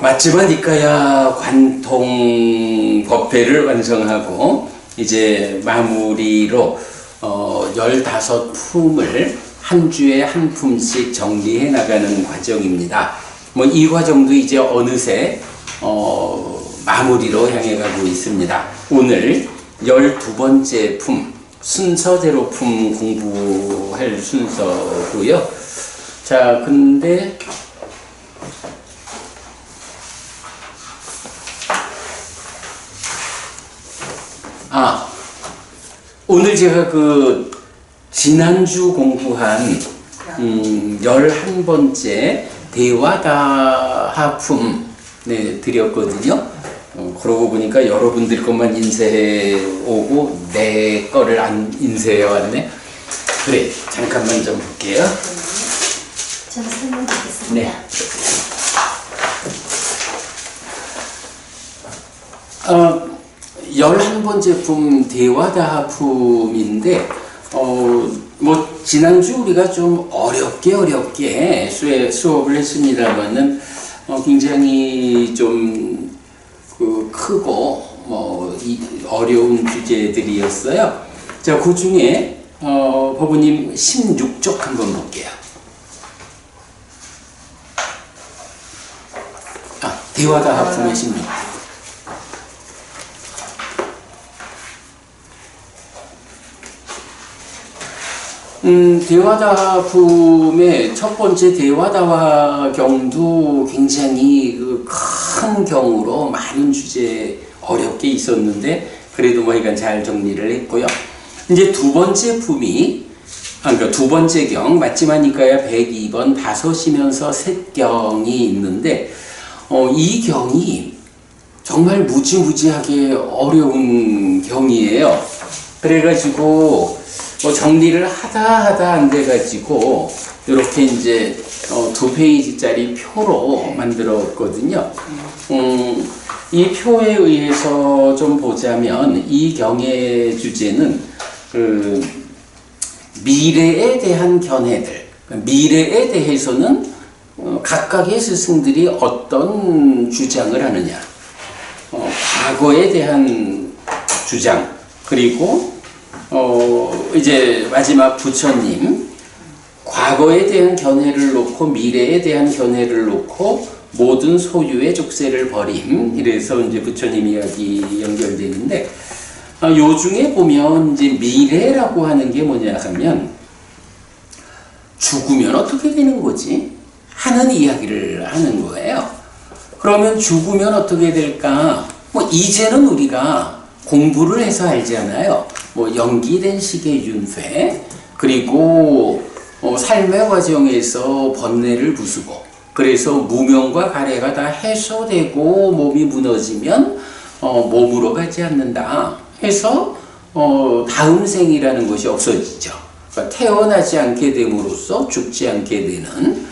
맞지만 이까야 관통 법회를 완성하고 이제 마무리로 15품을 한 주에 한 품씩 정리해 나가는 과정입니다. 뭐 이 과정도 이제 어느새 마무리로 향해 가고 있습니다. 오늘 12번째 품 순서대로 품 공부할 순서고요. 자, 근데 오늘 제가 지난주 공부한 11번째 대화다하품 드렸거든요. 그러고 보니까 여러분들 것만 인쇄해 오고 내 거를 안 인쇄해 왔네. 그래, 잠깐만 좀 볼게요. 저는 설명드리겠습니다. 네. 11번째 품 대화다하품인데 뭐 지난주 우리가 좀 어렵게 수업을 했습니다만은 굉장히 좀 크고 어려운 주제들이었어요. 자, 그 중에 법우님 16쪽 한번 볼게요. 대화다하품의 16쪽. 대화다하품의 첫 번째 대화다화경도 굉장히 큰 경우로 많은 주제 어렵게 있었는데 그래도 뭐 이건 잘 정리를 했고요. 이제 두 번째 품이 그러니까 두 번째 경 맞지마니까야 102번 다섯이면서 셋경이 있는데 이 경이 정말 무지무지하게 어려운 경이에요. 그래가지고 정리를 하다 안 돼가지고 이렇게 이제 2페이지짜리 표로 만들었거든요. 이 표에 의해서 좀 보자면 이 경의 주제는 미래에 대한 견해들, 미래에 대해서는 각각의 스승들이 어떤 주장을 하느냐, 과거에 대한 주장, 그리고 이제 마지막 부처님 과거에 대한 견해를 놓고 미래에 대한 견해를 놓고 모든 소유의 족쇄를 버림, 이래서 이제 부처님 이야기 연결되는데 요 중에 보면 이제 미래라고 하는 게 뭐냐 하면 죽으면 어떻게 되는 거지? 하는 이야기를 하는 거예요. 그러면 죽으면 어떻게 될까? 뭐 이제는 우리가 공부를 해서 알잖아요. 뭐 연기된 식의 윤회, 그리고 삶의 과정에서 번뇌를 부수고, 그래서 무명과 가래가 다 해소되고 몸이 무너지면 몸으로 가지 않는다 해서 다음 생이라는 것이 없어지죠. 그러니까 태어나지 않게 됨으로써 죽지 않게 되는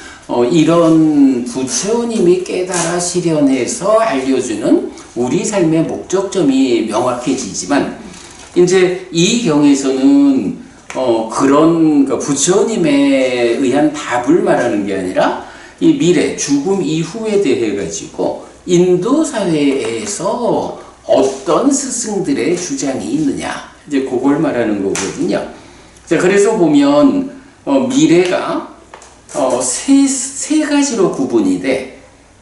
이런 부처님이 깨달아 실현해서 알려주는 우리 삶의 목적점이 명확해지지만 이제 이 경에서는 그런 부처님에 의한 답을 말하는 게 아니라 이 미래, 죽음 이후에 대해 가지고 인도 사회에서 어떤 스승들의 주장이 있느냐, 이제 그걸 말하는 거거든요. 자, 그래서 보면 미래가 세 가지로 구분이 돼.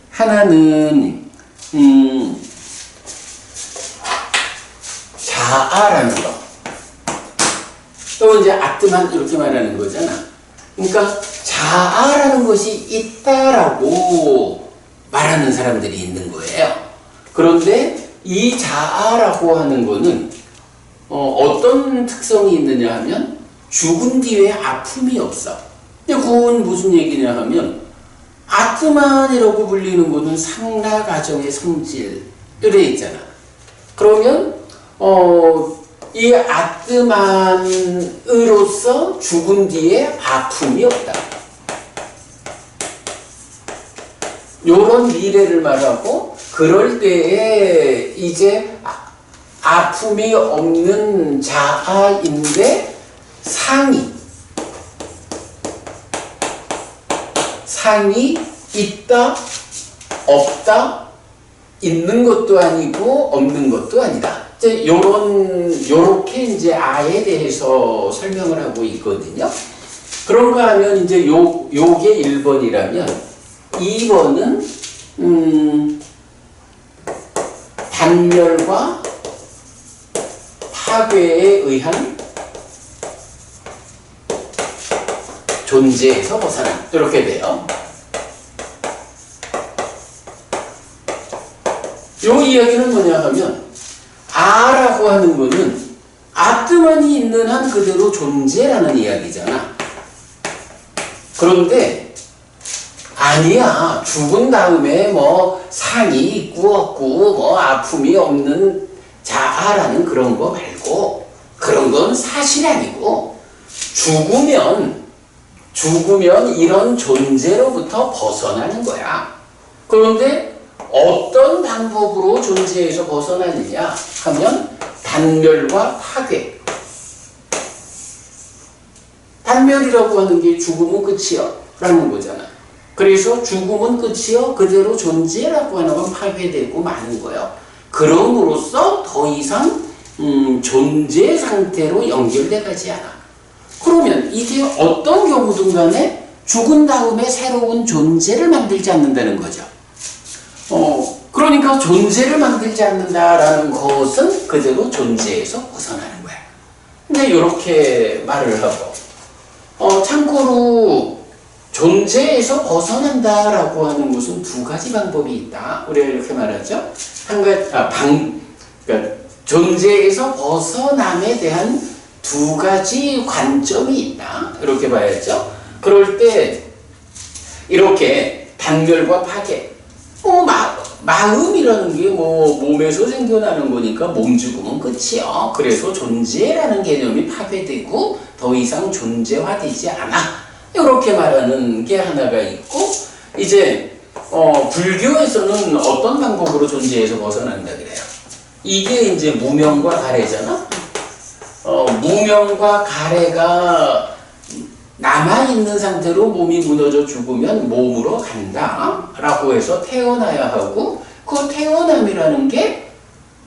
하나는 자아라는 거. 또 이제 아뜨만 이렇게 말하는 거잖아. 그러니까 자아라는 것이 있다라고 말하는 사람들이 있는 거예요. 그런데 이 자아라고 하는 거는 어떤 특성이 있느냐 하면 죽은 뒤에 아픔이 없어. 근데 그건 무슨 얘기냐 하면 아뜨만이라고 불리는 것은 상라가정의 성질 이래 있잖아. 그러면 이 아뜨만으로서 죽은 뒤에 아픔이 없다. 요런 미래를 말하고 그럴 때에 이제 아픔이 없는 자아인데 상이 있다 없다, 있는 것도 아니고 없는 것도 아니다. 이제 요렇게 이제 아에 대해서 설명을 하고 있거든요. 그런가 하면 이제 요게 1번이라면 2번은 단멸과 파괴에 의한 존재에서 벗어난, 이렇게 돼요. 요 이야기는 뭐냐 하면 아라고 하는 거는 아뜨만이 있는 한 그대로 존재라는 이야기잖아. 그런데 아니야, 죽은 다음에 뭐 상이 있고 없고 뭐 아픔이 없는 자아라는 그런 거 말고, 그런 건 사실이 아니고 죽으면 이런 존재로부터 벗어나는 거야. 그런데 어떤 방법으로 존재에서 벗어나느냐 하면 단멸과 파괴. 단멸이라고 하는 게 죽음은 끝이요 라는 거잖아. 그래서 죽음은 끝이요, 그대로 존재라고 하는 건 파괴되고 마는 거예요. 그럼으로써 더 이상 존재 상태로 연결돼 가지 않아. 그러면 이게 어떤 경우든 간에 죽은 다음에 새로운 존재를 만들지 않는다는 거죠. 그러니까 존재를 만들지 않는다라는 것은 그대로 존재에서 벗어나는 거야. 근데 이렇게 말을 하고, 참고로 존재에서 벗어난다라고 하는 것은 두 가지 방법이 있다. 우리가 이렇게 말하죠. 한 가지, 그러니까 존재에서 벗어남에 대한 두 가지 관점이 있다. 이렇게 봐야죠. 그럴 때 이렇게 단멸과 파괴, 마음이라는 게 몸에서 생겨나는 거니까 몸 죽으면 끝이요. 그래서 존재라는 개념이 파괴되고 더 이상 존재화되지 않아. 이렇게 말하는 게 하나가 있고, 이제 불교에서는 어떤 방법으로 존재에서 벗어난다 그래요. 이게 이제 무명과 가래잖아. 무명과 가래가 남아있는 상태로 몸이 무너져 죽으면 몸으로 간다 라고 해서 태어나야 하고, 그 태어남이라는 게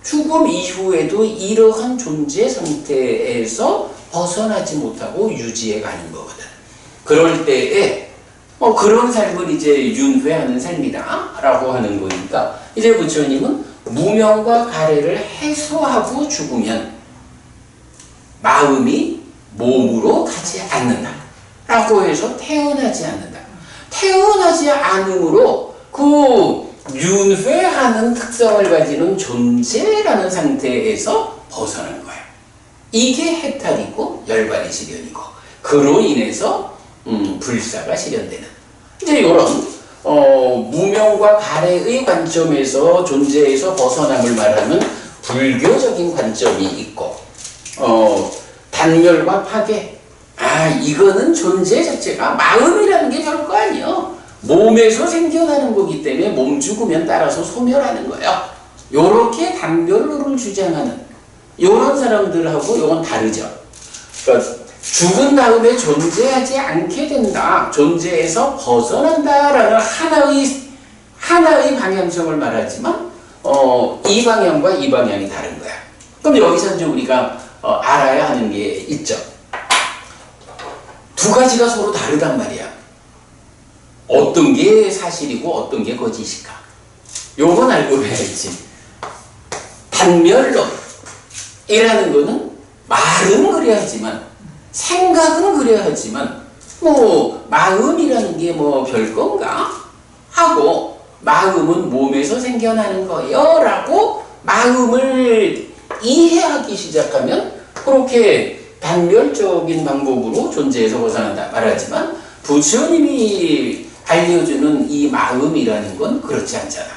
죽음 이후에도 이러한 존재 상태에서 벗어나지 못하고 유지해 가는 거거든. 그럴 때에 그런 삶을 이제 윤회하는 삶이다 라고 하는 거니까, 이제 부처님은 무명과 가래를 해소하고 죽으면 마음이 몸으로 가지 않는다 라고 해서 태어나지 않는다. 태어나지 않음으로 그 윤회하는 특성을 가지는 존재라는 상태에서 벗어난 거야. 이게 해탈이고 열반의 실현이고, 그로 인해서 불사가 실현되는, 이제 이런 무명과 가래의 관점에서 존재에서 벗어남을 말하는 불교적인 관점이 있고, 단멸과 파괴, 이거는 존재 자체가 마음이라는 게 별거 아니에요. 몸에서 생겨나는 거기 때문에 몸 죽으면 따라서 소멸하는 거예요. 요렇게 단별로를 주장하는 요런 사람들하고 요건 다르죠. 그러니까 죽은 다음에 존재하지 않게 된다, 존재에서 벗어난다라는 하나의 방향성을 말하지만 이 방향과 이 방향이 다른 거야. 그럼 여기서 이제 우리가 알아야 하는 게 있죠. 두 가지가 서로 다르단 말이야. 어떤 게 사실이고 어떤 게 거짓일까? 요건 알고 가야지. 단멸론이라는 거는 말은 그래야 하지만, 생각은 그래야 하지만, 마음이라는 게 별건가? 하고, 마음은 몸에서 생겨나는 거예요 라고 마음을 이해하기 시작하면 그렇게 단멸적인 방법으로 존재에서 벗어난다 말하지만, 부처님이 알려주는 이 마음이라는 건 그렇지 않잖아.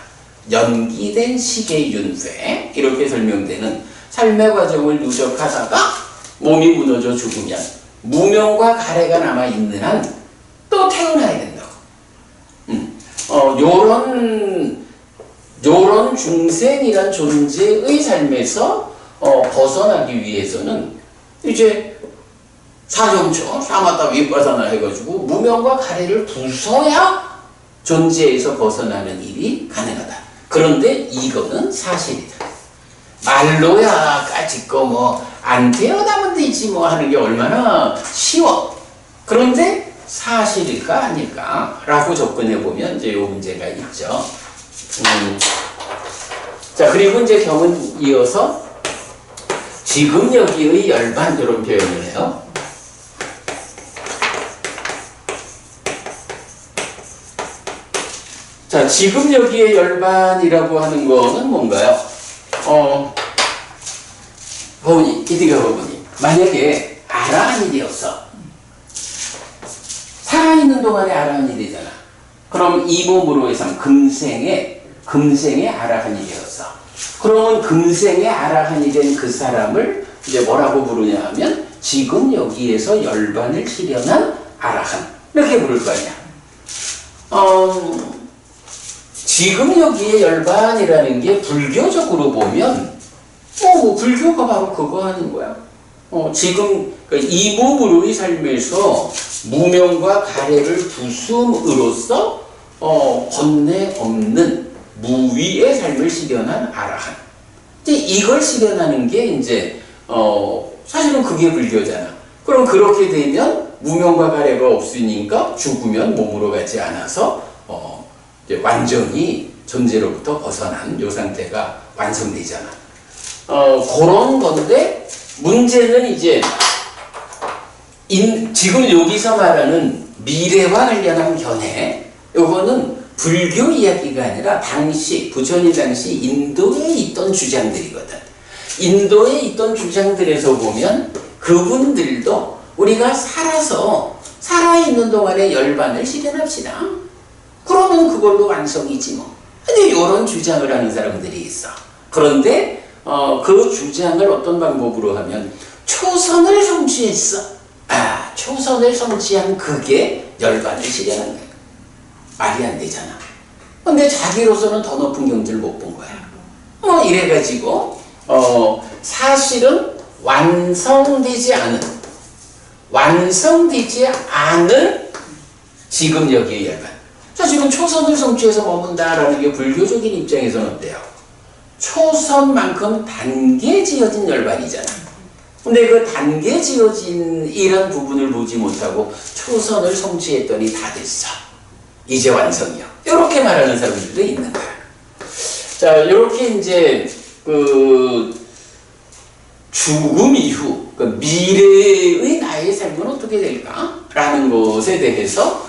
연기된 식의 윤회, 이렇게 설명되는 삶의 과정을 누적하다가 몸이 무너져 죽으면 무명과 가래가 남아있는 한 또 태어나야 된다고. 요런 중생이란 존재의 삶에서 벗어나기 위해서는 이제 사정처, 사마타 윗바사나 해가지고 무명과 가래를 부숴야 존재에서 벗어나는 일이 가능하다. 그런데 이거는 사실이다. 말로야 까짓거 뭐 안 태어나면 되지 뭐 하는 게 얼마나 쉬워. 그런데 사실일까 아닐까 라고 접근해 보면 이제 이 문제가 있죠. 자, 그리고 이제 경은 이어서 지금 여기의 열반 이런 표현을 해요. 자, 지금 여기에 열반이라고 하는 거는 뭔가요? 버문이, 기디가 버문이. 만약에 아라한 일이 없어. 살아있는 동안에 아라한 일이 되잖아. 그럼 이 몸으로 해서 금생에 아라한 일이었어. 그러면 금생에 아라한이 된 그 사람을 이제 뭐라고 부르냐 하면 지금 여기에서 열반을 실현한 아라한. 이렇게 부를 거 아니야. 지금 여기에 열반이라는 게 불교적으로 보면 불교가 바로 그거 하는 거야. 지금 이 몸으로의 삶에서 무명과 가래를 부숨으로써 번뇌 없는 무위의 삶을 실현한 아라한. 이걸 실현하는 게 이제 사실은 그게 불교잖아. 그럼 그렇게 되면 무명과 가래가 없으니까 죽으면 몸으로 가지 않아서 이제 완전히 존재로부터 벗어난 요 상태가 완성되잖아. 그런 건데 문제는 이제 지금 여기서 말하는 미래와 관련한 견해, 요거는 불교 이야기가 아니라 당시 부처님 당시 인도에 있던 주장들이거든. 인도에 있던 주장들에서 보면 그분들도 우리가 살아있는 동안에 열반을 실현합시다. 그러면 그걸로 완성이지 뭐. 근데 이런 주장을 하는 사람들이 있어. 그런데 그 주장을 어떤 방법으로 하면 초선을 성취했어. 초선을 성취한 그게 열반을 실현한 거야. 말이 안 되잖아. 근데 자기로서는 더 높은 경지를 못 본 거야. 이래가지고 사실은 완성되지 않은 지금 여기의 열반. 자, 지금 초선을 성취해서 머문다라는 게 불교적인 입장에서는 어때요? 초선만큼 단계 지어진 열반이잖아. 근데 그 단계 지어진 이런 부분을 보지 못하고 초선을 성취했더니 다 됐어. 이제 완성이요. 이렇게 말하는 사람들도 있는 거야. 자, 이렇게 이제 죽음 이후 미래의 나의 삶은 어떻게 될까라는 것에 대해서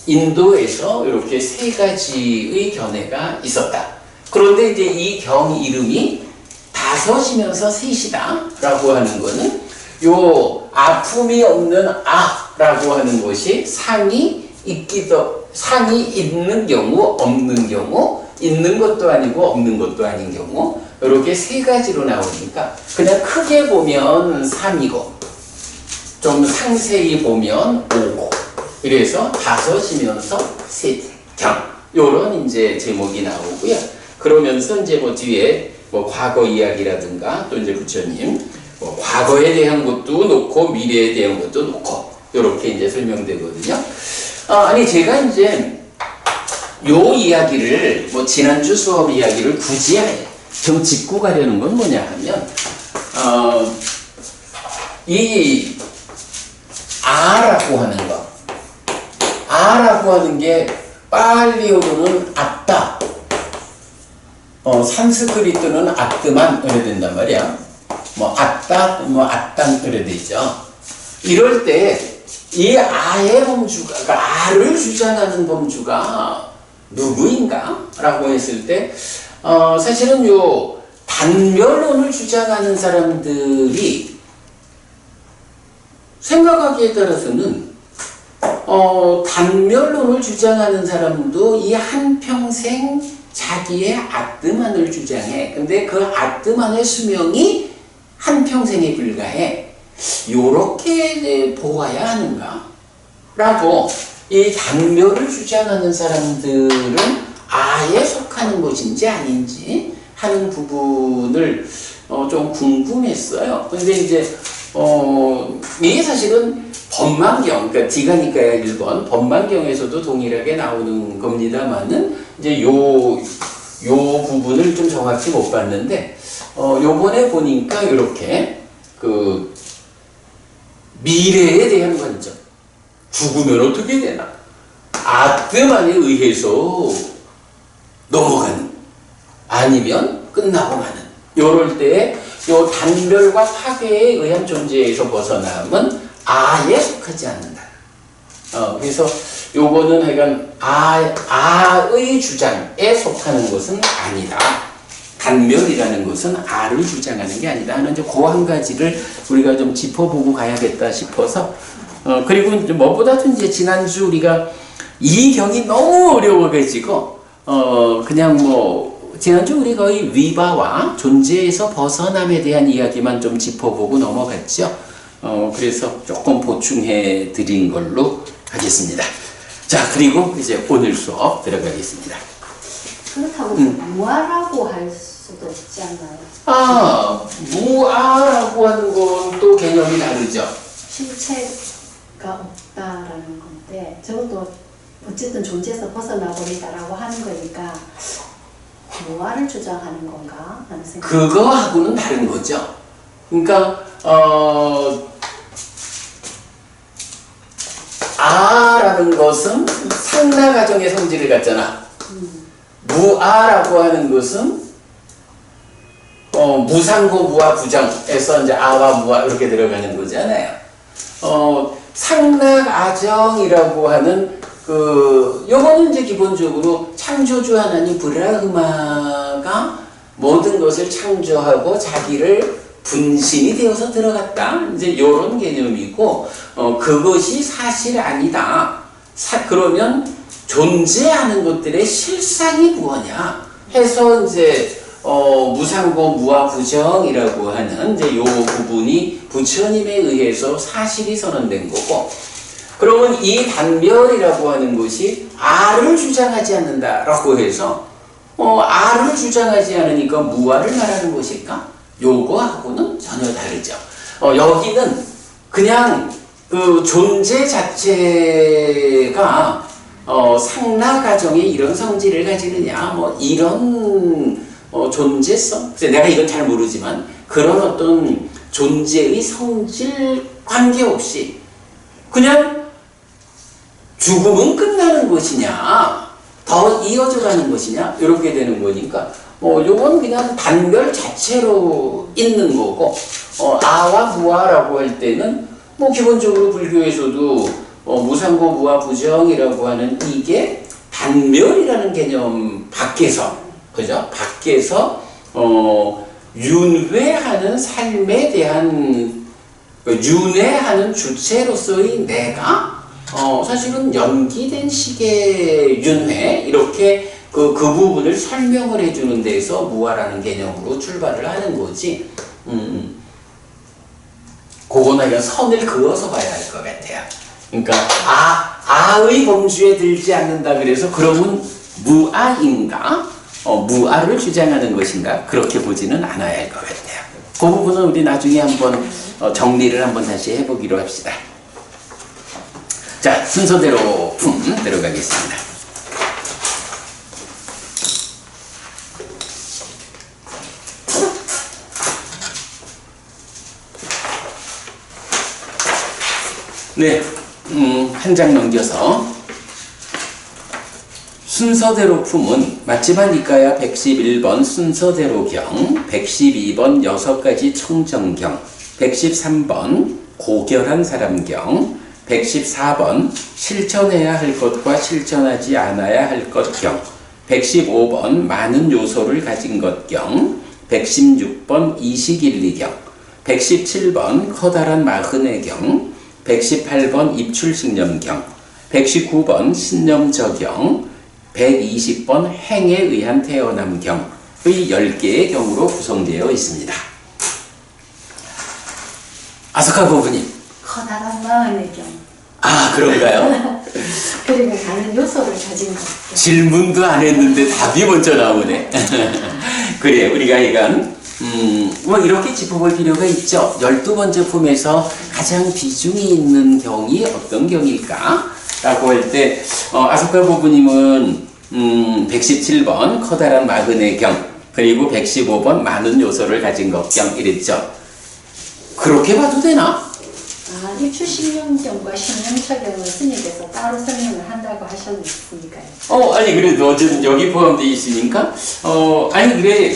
인도에서 이렇게 세 가지의 견해가 있었다. 그런데 이제 이 경 이름이 다섯이면서 셋이다라고 하는 거는 요 아픔이 없는 아라고 하는 것이 상이 있는 경우, 없는 경우, 있는 것도 아니고 없는 것도 아닌 경우, 이렇게 세 가지로 나오니까 그냥 크게 보면 3이고 좀 상세히 보면 5고 그래서 다섯이면서 셋경 요런 이제 제목이 나오고요. 그러면서 이제 뒤에 과거 이야기라든가 또 이제 부처님 과거에 대한 것도 놓고 미래에 대한 것도 놓고 이렇게 이제 설명되거든요. 아니 제가 이제 요 이야기를 지난주 수업 이야기를 굳이 좀 짚고 가려는 건 뭐냐 하면 이 아라고 하는 거, 아라고 하는 게 빨리어로는 아따, 산스크리트는 아뜨만 이래 된단 말이야. 아따, 아땅 이래 되죠. 이럴 때 이 아의 범주가, 그러니까 아를 주장하는 범주가 누구인가? 라고 했을 때 사실은 요 단멸론을 주장하는 사람들이 생각하기에 따라서는 단멸론을 주장하는 사람도 이 한평생 자기의 아뜨만을 주장해. 근데 그 아뜨만의 수명이 한평생에 불과해. 요렇게 보아야 하는가? 라고 이 단멸을 주장하는 사람들은 아에 속하는 것인지 아닌지 하는 부분을 좀 궁금했어요. 근데 이제 이게 사실은 법망경, 그러니까 디가니까야 1번 법망경에서도 동일하게 나오는 겁니다만은 이제 요 부분을 좀 정확히 못 봤는데, 요번에 보니까 이렇게 그 미래에 대한 관점, 죽으면 어떻게 되나, 아뜸만에 의해서 넘어가는, 아니면 끝나고 마는, 요럴 때에 요 단별과 파괴에 의한 존재에서 벗어남은 아에 속하지 않는다. 그래서 요거는 하여간 아의 주장에 속하는 것은 아니다. 단멸이라는 것은 아를 주장하는 게 아니다 하는 이제 그 한 가지를 우리가 좀 짚어보고 가야겠다 싶어서, 그리고 이제 무엇보다도 이제 지난주 우리가 이 경이 너무 어려워가지고 그냥 지난주 우리 거의 위바와 존재에서 벗어남에 대한 이야기만 좀 짚어보고 넘어갔죠. 그래서 조금 보충해 드린 걸로 하겠습니다. 자, 그리고 이제 오늘 수업 들어가겠습니다. 그렇다고 무아라고 할 수도 있지 않나요? 무아라고 하는 건 또 개념이 다르죠. 실체가 없다라는 건데, 저것도 어쨌든 존재에서 벗어나 버리다라고 하는 거니까 무아를 주장하는 건가 하는 생각. 그거하고는 다른 거죠. 그러니까 아라는 것은 상나 가정의 성질을 갖잖아. 무아라고 하는 것은 무상고 무아 부정에서 이제 아와 무아 이렇게 들어가는 거잖아요. 상나 가정이라고 하는 요거는 이제 기본적으로 창조주 하나님 브라흐마가 모든 것을 창조하고 자기를 분신이 되어서 들어갔다. 이제 요런 개념이고, 그것이 사실 아니다. 그러면 존재하는 것들의 실상이 무엇냐 해서 이제 무상고 무아부정이라고 하는 이제 요 부분이 부처님에 의해서 사실이 선언된 거고, 그러면 이 단멸이라고 하는 것이 아를 주장하지 않는다라고 해서 아를 주장하지 않으니까 무아를 말하는 것일까? 요거하고는 전혀 다르죠. 여기는 그냥 그 존재 자체가 상나 가정에 이런 성질을 가지느냐, 이런 존재성. 내가 이건 잘 모르지만 그런 어떤 존재의 성질 관계없이 그냥 죽음은 끝나는 것이냐, 더 이어져 가는 것이냐, 이렇게 되는 거니까, 요건 그냥 단별 자체로 있는 거고, 아와 무아라고 할 때는, 기본적으로 불교에서도, 무상고 무아 부정이라고 하는 이게 단멸이라는 개념 밖에서, 그죠? 밖에서, 윤회하는 삶에 대한, 윤회하는 주체로서의 내가, 사실은 연기된 식의 윤회, 이렇게 그 부분을 설명을 해주는 데서 무아라는 개념으로 출발을 하는 거지. 그거는 그냥 선을 그어서 봐야 할 것 같아요. 그러니까, 아의 범주에 들지 않는다 그래서 그러면 무아인가? 무아를 주장하는 것인가? 그렇게 보지는 않아야 할 것 같아요. 그 부분은 우리 나중에 한번 정리를 한번 다시 해보기로 합시다. 자, 순서대로 품 들어가겠습니다. 네, 한 장 넘겨서 순서대로 품은 마치반 니까야 111번 순서대로경, 112번 6가지 청정경, 113번 고결한 사람경, 114번 실천해야 할 것과 실천하지 않아야 할 것경, 115번 많은 요소를 가진 것경, 116번 이식일리경, 117번 커다란 마흔의 경, 118번 입출식념경, 119번 신념저경, 120번 행에 의한 태어남경의 10개의 경으로 구성되어 있습니다. 아스카 고부님. 커다란 마음의 경. 그런가요? 그리고 많은 요소를 가진 것. 질문도 안 했는데 답이 먼저 나오네. 그래, 우리가 이건 뭐 이렇게 짚어볼 필요가 있죠. 12번째 품에서 가장 비중이 있는 경이 어떤 경일까? 라고 할 때, 아소카 부부님은 117번 커다란 마흔의 경, 그리고 115번 많은 요소를 가진 것경 이랬죠. 그렇게 봐도 되나? 아, 입추신명경과 신명처경은 스님께서 따로 설명을 한다고 하셨으니까요. 아니, 그래도 어쨌든 여기 포함되어 있으니까, 아니, 그래.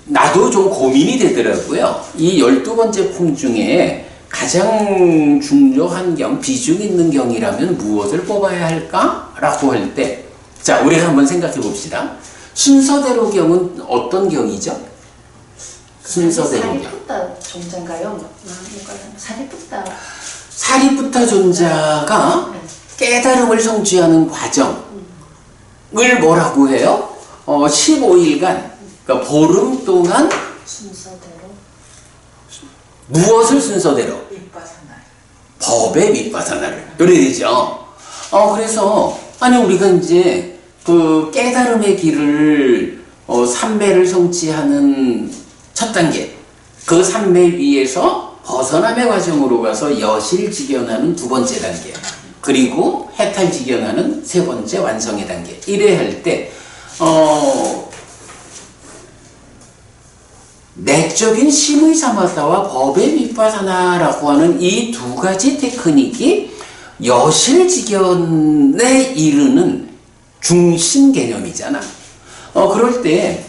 나도 좀 고민이 되더라고요. 이 12번째 품 중에 가장 중요한 경, 비중 있는 경이라면 무엇을 뽑아야 할까? 라고 할 때, 자, 우리가 한번 생각해 봅시다. 순서대로 경은 어떤 경이죠? 순서대로 경. 사리푸타 존자인가요? 사리푸타. 사리푸타 존자가 깨달음을 성취하는 과정을 뭐라고 해요? 15일간, 그러니까 보름 동안 순서대로. 무엇을 순서대로? 윗바사나. 법의 윗바사나를. 요래 되죠. 그래서, 아니, 우리가 이제 그 깨달음의 길을, 삼매를 성취하는 첫 단계, 그 삼매 위에서 벗어남의 과정으로 가서 여실직연하는 두 번째 단계, 그리고 해탈직연하는 세 번째 완성의 단계. 이래 할 때, 내적인 심의 사마타와 법의 윗바사나라고 하는 이 두 가지 테크닉이 여실직연에 이르는 중심 개념이잖아. 그럴 때,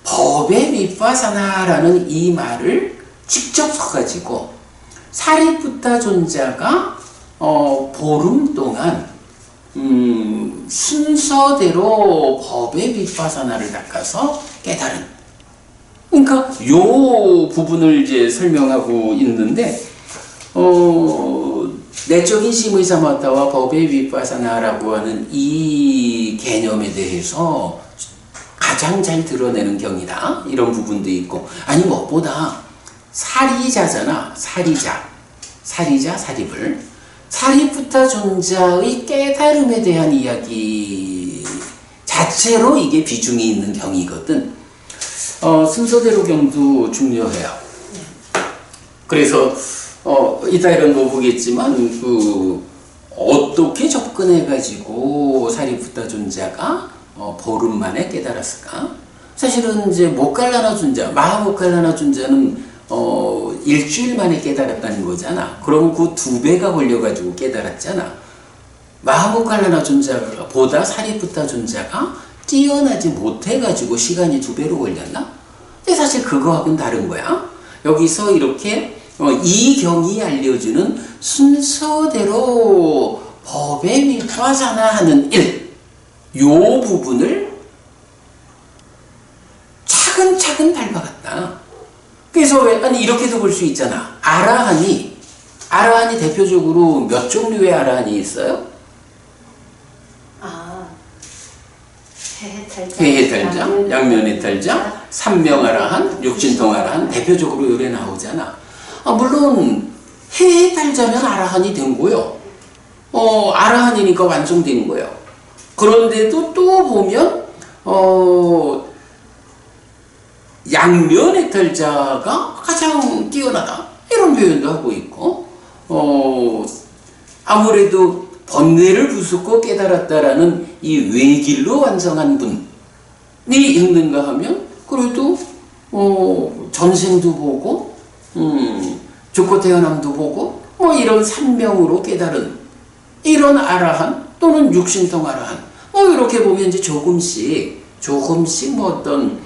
법의 윗바사나라는 이 말을 직접 써가지고, 사리푸타 존자가, 보름 동안, 순서대로 법의 윗바사나를 닦아서 깨달은. 그러니까, 요 부분을 이제 설명하고 있는데, 내적인 심의 사마타와 법의 윗바사나라고 하는 이 개념에 대해서 가장 잘 드러내는 경이다. 이런 부분도 있고. 아니, 무엇보다 사리자잖아. 사리자, 사리불. 사리푸타 존자의 깨달음에 대한 이야기 자체로 이게 비중이 있는 경이거든. 순서대로 경도 중요해요. 그래서 이따 이런 거 보겠지만 어떻게 접근해가지고 사리푸타 존자가 보름 만에 깨달았을까? 사실은 이제 모칼라나 존자, 마하모칼라나 존자는 일주일 만에 깨달았다는 거잖아. 그럼 그 2배가 걸려가지고 깨달았잖아. 마하모칼라나 존자보다 사리푸타 존자가 뛰어나지 못해가지고 시간이 2배로 걸렸나? 근데 사실 그거하고는 다른 거야. 여기서 이렇게 이 경이 알려주는 순서대로 법에 윗바사나 하는 일, 요 부분을 차근차근 밟아갔다. 그래서 아니 이렇게도 볼 수 있잖아. 아라한이 대표적으로 몇 종류의 아라한이 있어요? 해해탈장, 양면해탈장, 삼명아라한, 육진통아라한 대표적으로 요래 나오잖아. 물론 해해탈자면 아라한이 된 거요. 아라한이니까 완성된 거예요. 그런데도 또 보면 양면해탈자가 가장 뛰어나다 이런 표현도 하고 있고 아무래도 번뇌를 부수고 깨달았다라는 이 외길로 완성한 분이 있는가 하면 그래도 전생도 보고 죽고 태어남도 보고 뭐 이런 삼명으로 깨달은 이런 아라한 또는 육신통 아라한 이렇게 보면 이제 조금씩 뭐 어떤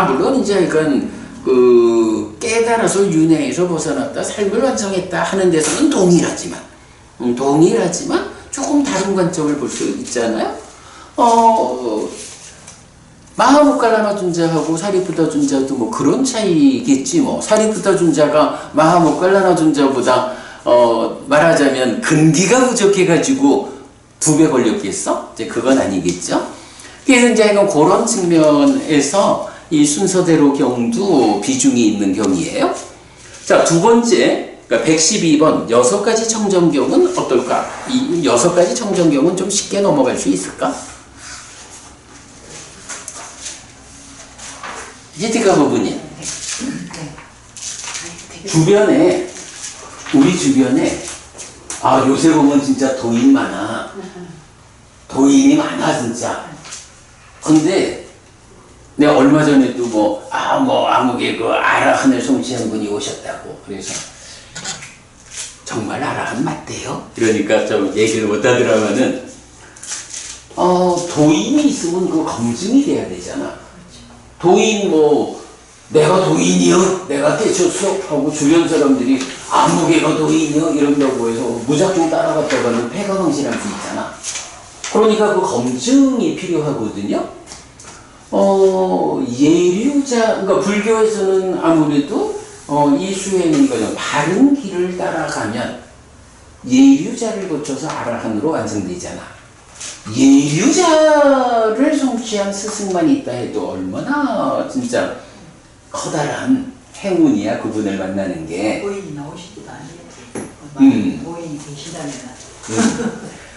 물론 이제 이건 깨달아서 윤회에서 벗어났다 삶을 완성했다 하는 데서는 동일하지만 조금 다른 관점을 볼 수 있잖아요. 마하모칼라나 존자하고 사리푸타 존자도 뭐 그런 차이겠지 뭐. 사리푸타 존자가 마하모칼라나 존자보다 말하자면 근기가 부족해가지고 2배 걸렸겠어? 이제 그건 아니겠죠. 그래서 이제 이건 그런 측면에서 이 순서대로 경도 비중이 있는 경이에요. 자, 두 번째, 그러니까 112번 6가지 청정경은 어떨까? 이 6가지 청정경은 좀 쉽게 넘어갈 수 있을까? 히티카 부부님, 네. 주변에, 우리 주변에, 아, 요새 보면 진짜 도인 많아. 도인이 많아, 진짜. 근데, 내가 얼마 전에도 아무개 아라한을 성취한 분이 오셨다고. 그래서, 정말 아라한 맞대요? 그러니까 좀 얘기를 못 하더라면은, 도인이 있으면 그 검증이 돼야 되잖아. 도인 내가 도인이요? 내가 대처 수업하고 주변 사람들이 아무개가 도인이요? 이런다고 해서 무작정 따라갔다가는 폐가망신할 수 있잖아. 그러니까 그 검증이 필요하거든요. 예류자, 그러니까 불교에서는 아무래도 이 수행인 거죠. 바른 길을 따라가면 예류자를 거쳐서 아라한으로 완성되잖아. 예류자를 성취한 스승만 있다 해도 얼마나 진짜 커다란 행운이야, 그분을 만나는 게. 고인이 나오시기도 아니에요. 고인이 계시다면.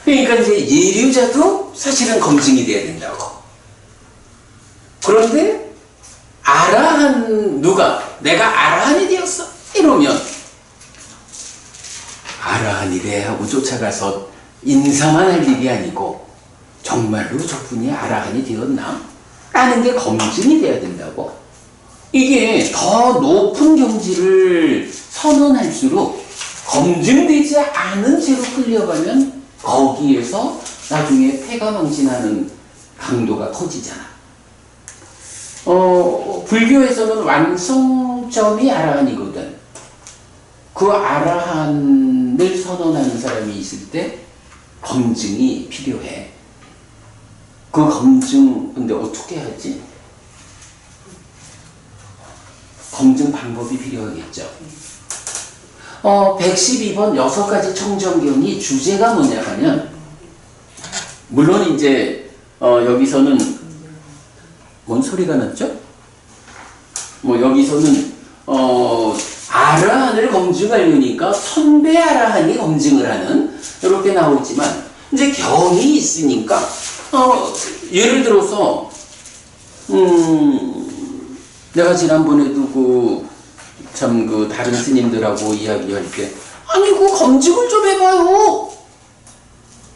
그러니까 이제 예류자도 사실은 검증이 돼야 된다고. 그런데 아라한, 내가 아라한이 되었어 이러면 아라한이래 하고 쫓아가서 인사만 할 일이 아니고 정말로 저분이 아라한이 되었나? 라는 게 검증이 돼야 된다고. 이게 더 높은 경지를 선언할수록 검증되지 않은 채로 끌려가면 거기에서 나중에 폐가망신하는 강도가 커지잖아. 불교에서는 완성점이 아라한이거든. 그 아라한을 선언하는 사람이 있을 때 검증이 필요해. 그 검증 근데 어떻게 하지? 검증 방법이 필요하겠죠. 112번 6가지 청정경이 주제가 뭐냐 하면, 물론 이제 여기서는 뭔 소리가 났죠? 여기서는 아라한을 검증하려니까 선배 아라한이 검증을 하는 이렇게 나오지만, 이제 경이 있으니까 예를 들어서 내가 지난번에도 다른 스님들하고 이야기할 때, 아니 검증을 좀 해봐요.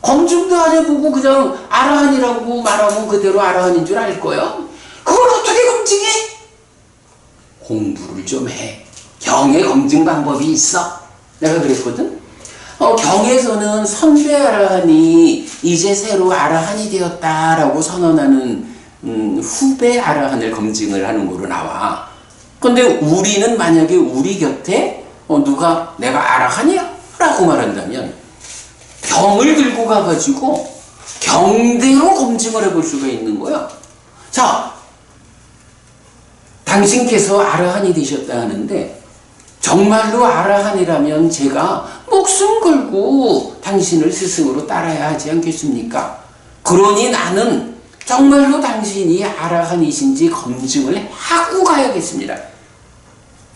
검증도 안 해보고 그냥 아라한이라고 말하면 그대로 아라한인 줄 알 거야? 그걸 어떻게 검증해? 공부를 좀 해. 경의 검증 방법이 있어. 내가 그랬거든. 경에서는 선배 아라한이 이제 새로 아라한이 되었다라고 선언하는 후배 아라한을 검증을 하는 거로 나와. 근데 우리는 만약에 우리 곁에 누가 내가 아라한이야? 라고 말한다면 경을 들고 가가지고 경대로 검증을 해볼 수가 있는 거야. 자, 당신께서 아라한이 되셨다 하는데 정말로 아라한이라면 제가 목숨 걸고 당신을 스승으로 따라야 하지 않겠습니까? 그러니 나는 정말로 당신이 아라한이신지 검증을 하고 가야겠습니다.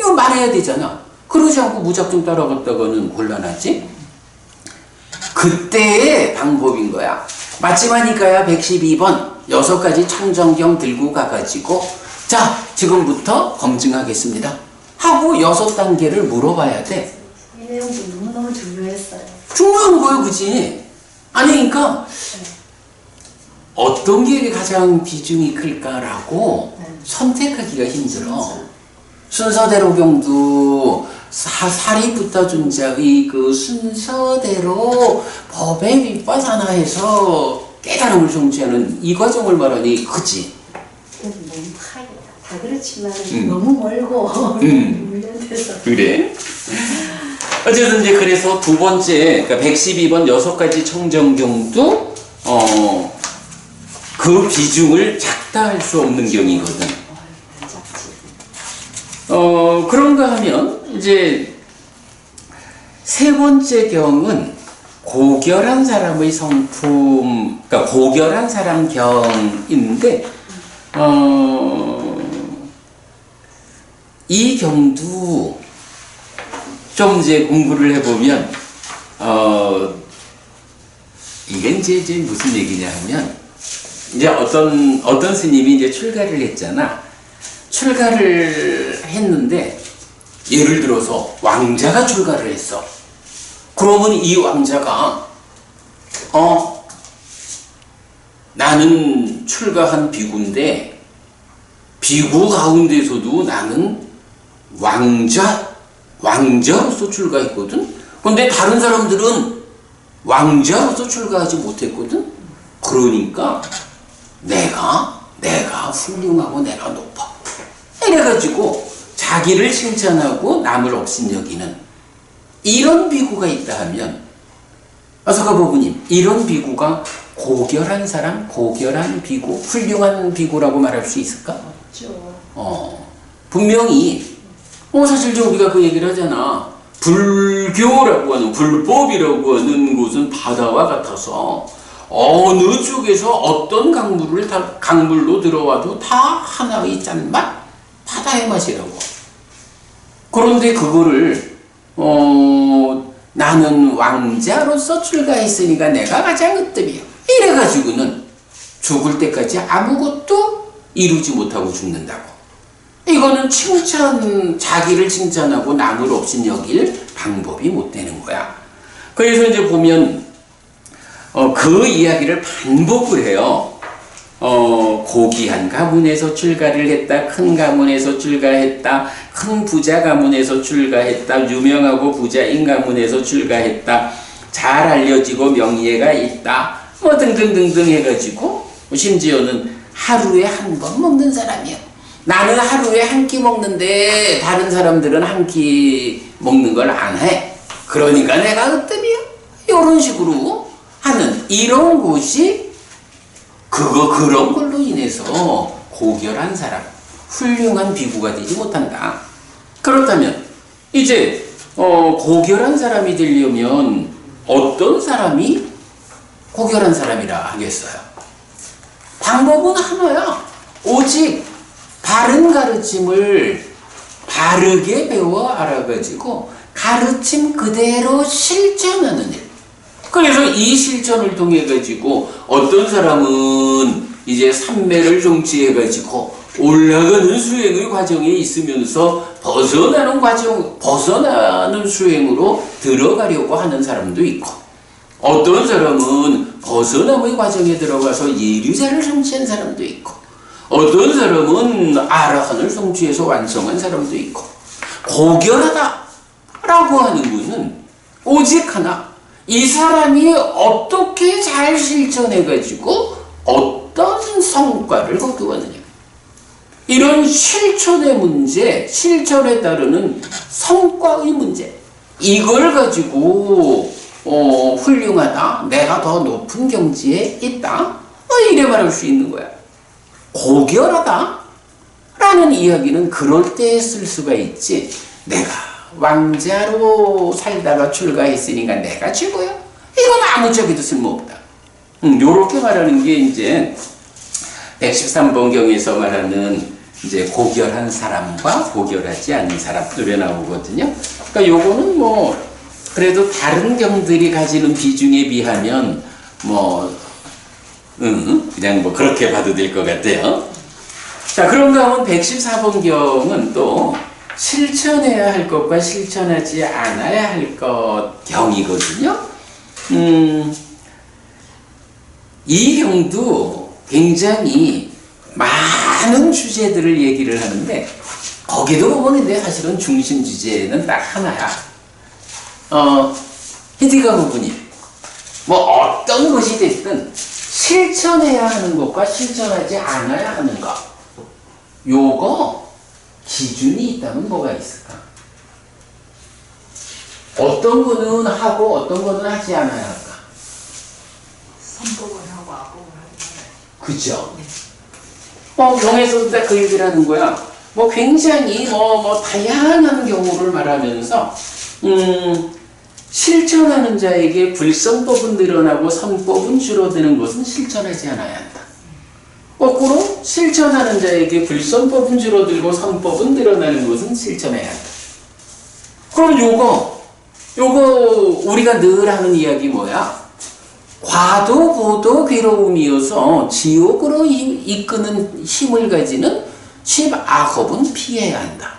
이거 말해야 되잖아. 그러지 않고 무작정 따라갔다가는 곤란하지? 그때의 방법인 거야. 마지막이니까야 112번 6가지 청정경 들고 가가지고, 자, 지금부터 검증하겠습니다 하고 6단계를 물어봐야 돼. 이 내용도 너무너무 중요했어요. 중요한 거예요, 그치? 아니, 그러니까 어떤 게 가장 비중이 클까라고 선택하기가 힘들어. 순서대로경도 사리부터 존자의 그 순서대로 법에 윗바사나해서 깨달음을 성취하는 이 과정을 말하니, 그치? 너무 다 그렇지만 너무 멀고 훈련돼서. 그래? 어쨌든 이제 그래서 두 번째, 그러니까 112번 6가지 청정경도 그 비중을 작다 할 수 없는 경이거든. 그런가 하면 이제 세 번째 경은 고결한 사람의 성품, 그러니까 고결한 사람 경인데, 이 경도 좀 이제 공부를 해보면, 이게 이제 무슨 얘기냐 하면, 이제 어떤 스님이 이제 출가를 했잖아. 출가를 했는데 예를 들어서 왕자가 출가를 했어. 그러면 이 왕자가 나는 출가한 비구인데 비구 가운데서도 나는 왕자로서 출가했거든. 근데 다른 사람들은 왕자로서 출가하지 못했거든. 그러니까 내가 훌륭하고 내가 높아. 이래가지고 자기를 칭찬하고 남을 업신여기는 이런 비구가 있다 하면 아사가보부님, 이런 비구가 고결한 사람, 고결한 비구, 훌륭한 비구라고 말할 수 있을까? 없죠. 분명히 사실 우리가 그 얘기를 하잖아. 불교라고 하는, 불법이라고 하는 곳은 바다와 같아서 어느 쪽에서 어떤 강물로 들어와도 다 하나의 짠맛? 바다의 맛이라고. 그런데 그거를 나는 왕자로서 출가했으니까 내가 가장 으뜸이야. 이래가지고는 죽을 때까지 아무것도 이루지 못하고 죽는다고. 이거는 자기를 칭찬하고 남을 업신여길 방법이 못 되는 거야. 그래서 이제 보면 그 이야기를 반복을 해요. 고귀한 가문에서 출가를 했다. 큰 가문에서 출가했다. 큰 부자 가문에서 출가했다. 유명하고 부자인 가문에서 출가했다. 잘 알려지고 명예가 있다. 뭐 등등등등 해가지고 심지어는 하루에 한 번 먹는 사람이야. 나는 하루에 한 끼 먹는데 다른 사람들은 한 끼 먹는 걸 안 해. 그러니까 내가 으뜸이야. 이런 식으로 하는 이런 곳이 그런 걸로 인해서 고결한 사람, 훌륭한 비구가 되지 못한다. 그렇다면 이제 고결한 사람이 되려면 어떤 사람이 고결한 사람이라 하겠어요? 방법은 하나야. 오직 바른 가르침을 바르게 배워 알아가지고 가르침 그대로 실천하는 일. 그래서 이 실천을 통해 가지고 어떤 사람은 이제 삼매를 정치해 가지고 올라가는 수행의 과정에 있으면서 벗어나는 수행으로 들어가려고 하는 사람도 있고, 어떤 사람은 벗어남의 과정에 들어가서 예류자를 성취한 사람도 있고, 어떤 사람은 아라한을 성취해서 완성한 사람도 있고. 고결하다라고 하는 것은 오직 하나, 이 사람이 어떻게 잘 실천해가지고 어떤 성과를 거두었느냐. 이런 실천의 문제, 실천에 따르는 성과의 문제, 이걸 가지고 훌륭하다, 내가 더 높은 경지에 있다, 이래 말할 수 있는 거야. 고결하다 라는 이야기는 그럴 때 쓸 수가 있지, 내가 왕자로 살다가 출가했으니까 내가 최고야, 이건 아무 쪽에도 쓸모없다. 요렇게 말하는 게 이제 113번경에서 말하는 이제 고결한 사람과 고결하지 않은 사람 노래 나오거든요. 그러니까 요거는 뭐 그래도 다른 경들이 가지는 비중에 비하면 그냥 뭐 그렇게 봐도 될 것 같아요. 자, 그런가 하면 114번경은 또 실천해야 할 것과 실천하지 않아야 할 것 경이거든요. 이 경도 굉장히 많은 주제들을 얘기를 하는데, 거기도 보면 근데 사실은 중심 주제는 딱 하나야. 히디가 부부님, 뭐 어떤 것이 됐든 실천해야 하는 것과 실천하지 않아야 하는 것, 요거 기준이 있다면 뭐가 있을까? 어떤 거는 하고 어떤 거는 하지 않아야 할까? 선법을 하고 악법을 하지 말아요. 그죠? 경에서도 딱 그 얘기를 하는 거야. 굉장히 다양한 경우를 말하면서 실천하는 자에게 불선법은 늘어나고 선법은 줄어드는 것은 실천하지 않아야 한다. 거꾸로 실천하는 자에게 불선법은 줄어들고 선법은 늘어나는 것은 실천해야 한다. 그럼 요거 우리가 늘 하는 이야기 뭐야? 과도 보도 괴로움이어서 지옥으로 이끄는 힘을 가지는 십악업은 피해야 한다.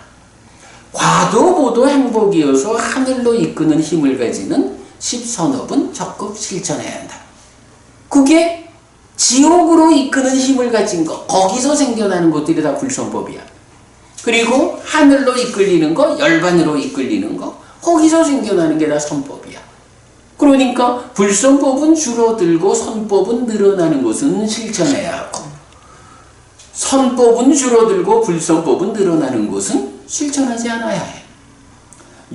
과도보도 행복이어서 하늘로 이끄는 힘을 가지는 십선업은 적극 실천해야 한다. 그게 지옥으로 이끄는 힘을 가진 거, 거기서 생겨나는 것들이 다 불선법이야. 그리고 하늘로 이끌리는 거, 열반으로 이끌리는 거, 거기서 생겨나는 게 다 선법이야. 그러니까 불선법은 줄어들고 선법은 늘어나는 것은 실천해야 하고, 선법은 줄어들고 불선법은 늘어나는 것은 실천하지 않아야 해.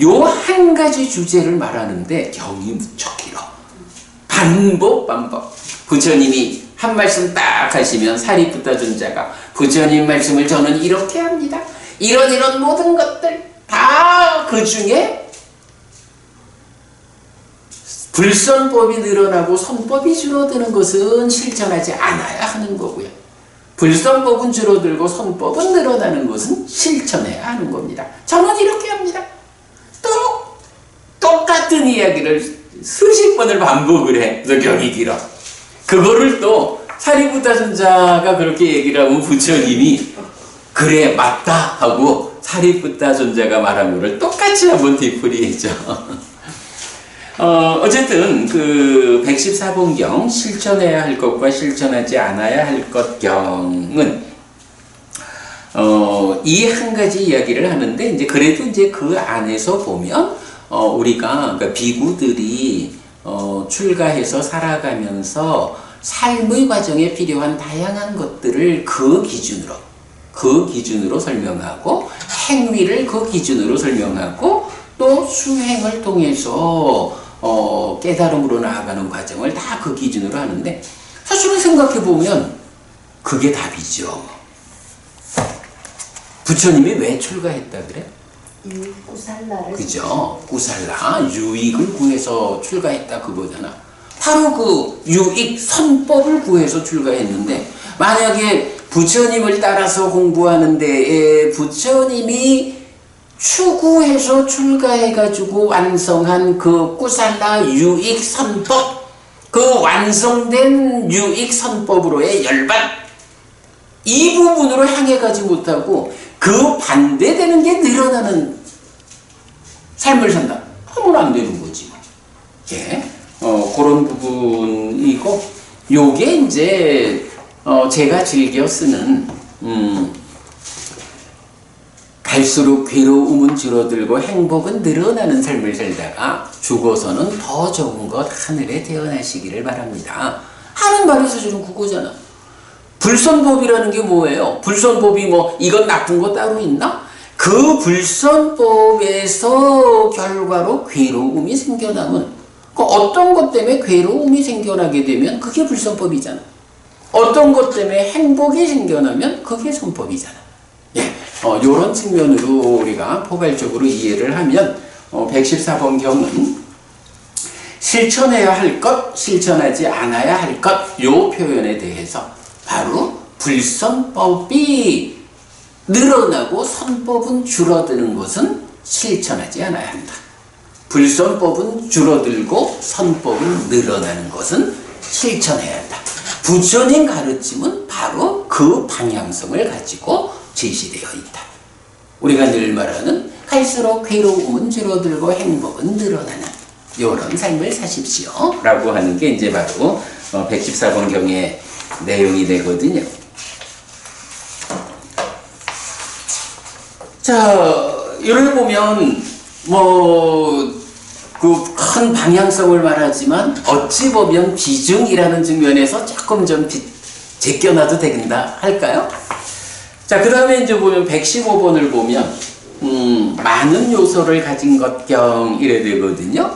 요 한 가지 주제를 말하는데 경이 무척 길어. 반복. 부처님이 한 말씀 딱 하시면 사리푸타 존자가 부처님 말씀을 저는 이렇게 합니다. 이런 모든 것들 다 그 중에 불선법이 늘어나고 선법이 줄어드는 것은 실천하지 않아야 하는 거고요. 불선법은 줄어들고 선법은 늘어나는 것은 실천해야 하는 겁니다. 저는 이렇게 합니다. 똑같은 이야기를 수십 번을 반복을 해. 그래서 경이 길어. 그거를 또 사리푸타 존자가 그렇게 얘기를 하면 부처님이 그래 맞다 하고 사리푸타 존자가 말한 거를 똑같이 한번 되풀이했죠. 어쨌든 그 114번경 실천해야 할 것과 실천하지 않아야 할 것 경은 이 한 가지 이야기를 하는데 이제 그래도 이제 그 안에서 보면 우리가 그러니까 비구들이 출가해서 살아가면서 삶의 과정에 필요한 다양한 것들을 그 기준으로 설명하고 행위를 그 기준으로 설명하고 또 수행을 통해서 깨달음으로 나아가는 과정을 다 그 기준으로 하는데 사실은 생각해 보면 그게 답이죠. 부처님이 왜 출가했다 그래? 구살라를 그죠? 구살라 유익을 구해서 출가했다 그거잖아. 바로 그 유익 선법을 구해서 출가했는데 만약에 부처님을 따라서 공부하는데 부처님이 추구해서 출가해가지고 완성한 그 구살라 유익 선법, 그 완성된 유익 선법으로의 열반, 이 부분으로 향해가지 못하고 그 반대되는 게 늘어나는 삶을 산다 하면 안 되는 거지. 예, 그런 부분이고, 요게 이제 제가 즐겨 쓰는 갈수록 괴로움은 줄어들고 행복은 늘어나는 삶을 살다가 죽어서는 더 좋은 것 하늘에 태어나시기를 바랍니다 하는 말이 사실은 그거잖아. 불선법이라는 게 뭐예요? 불선법이 뭐 이건 나쁜 거 따로 있나? 그 불선법에서 결과로 괴로움이 생겨나면 그 어떤 것 때문에 괴로움이 생겨나게 되면 그게 불선법이잖아. 어떤 것 때문에 행복이 생겨나면 그게 선법이잖아. 예, 요런 측면으로 우리가 포괄적으로 이해를 하면 114번 경은 실천해야 할 것, 실천하지 않아야 할 것, 요 표현에 대해서 바로 불선법이 늘어나고 선법은 줄어드는 것은 실천하지 않아야 한다. 불선법은 줄어들고 선법은 늘어나는 것은 실천해야 한다. 부처님 가르침은 바로 그 방향성을 가지고 제시되어 있다. 우리가 늘 말하는 갈수록 괴로움은 줄어들고 행복은 늘어나는 이런 삶을 사십시오 라고 하는 게 이제 바로 114번 경의 내용이 되거든요. 자, 이를 보면 그 큰 방향성을 말하지만 어찌 보면 비중이라는 측면에서 조금 좀 제껴놔도 되겠다 할까요? 자, 그 다음에 이제 보면 115번을 보면 많은 요소를 가진 것경 이래 되거든요.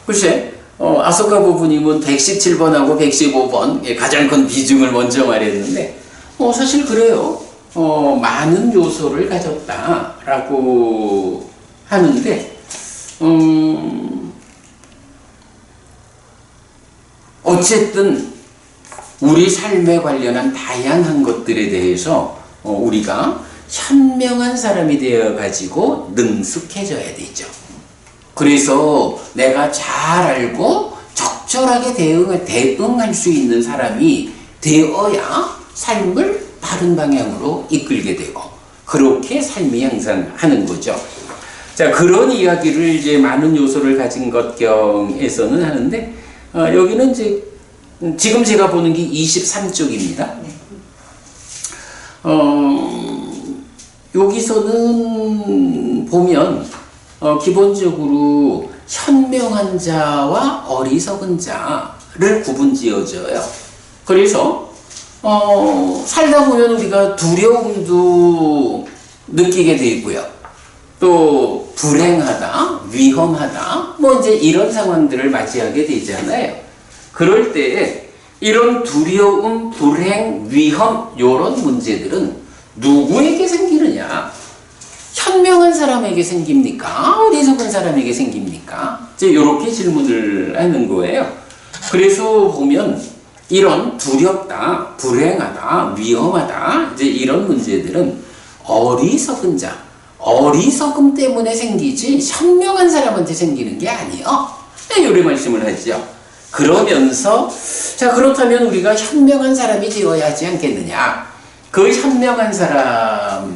글쎄 아소카 부부님은 117번하고 115번 가장 큰 비중을 먼저 말했는데 사실 그래요. 많은 요소를 가졌다라고 하는데 어쨌든 우리 삶에 관련한 다양한 것들에 대해서 우리가 현명한 사람이 되어 가지고 능숙해져야 되죠. 그래서 내가 잘 알고 적절하게 대응할 수 있는 사람이 되어야 삶을 다른 방향으로 이끌게 되고 그렇게 삶이 항상 하는 거죠. 자, 그런 이야기를 이제 많은 요소를 가진 것경에서는 하는데 여기는 이제 지금 제가 보는 게 23쪽입니다. 여기서는 보면 기본적으로 현명한 자와 어리석은 자를 구분지어져요. 그래서 살다 보면 우리가 두려움도 느끼게 되고요. 또 불행하다, 위험하다, 뭐 이제 이런 상황들을 맞이하게 되잖아요. 그럴 때 이런 두려움, 불행, 위험 이런 문제들은 누구에게 생기느냐? 현명한 사람에게 생깁니까? 어리석은 사람에게 생깁니까? 이제 이렇게 질문을 하는 거예요. 그래서 보면 이런 두렵다, 불행하다, 위험하다 이제 이런 문제들은 어리석은 자, 어리석음 때문에 생기지 현명한 사람한테 생기는 게 아니요. 이런 말씀을 하죠. 그러면서 자, 그렇다면 우리가 현명한 사람이 되어야 하지 않겠느냐? 그 현명한 사람은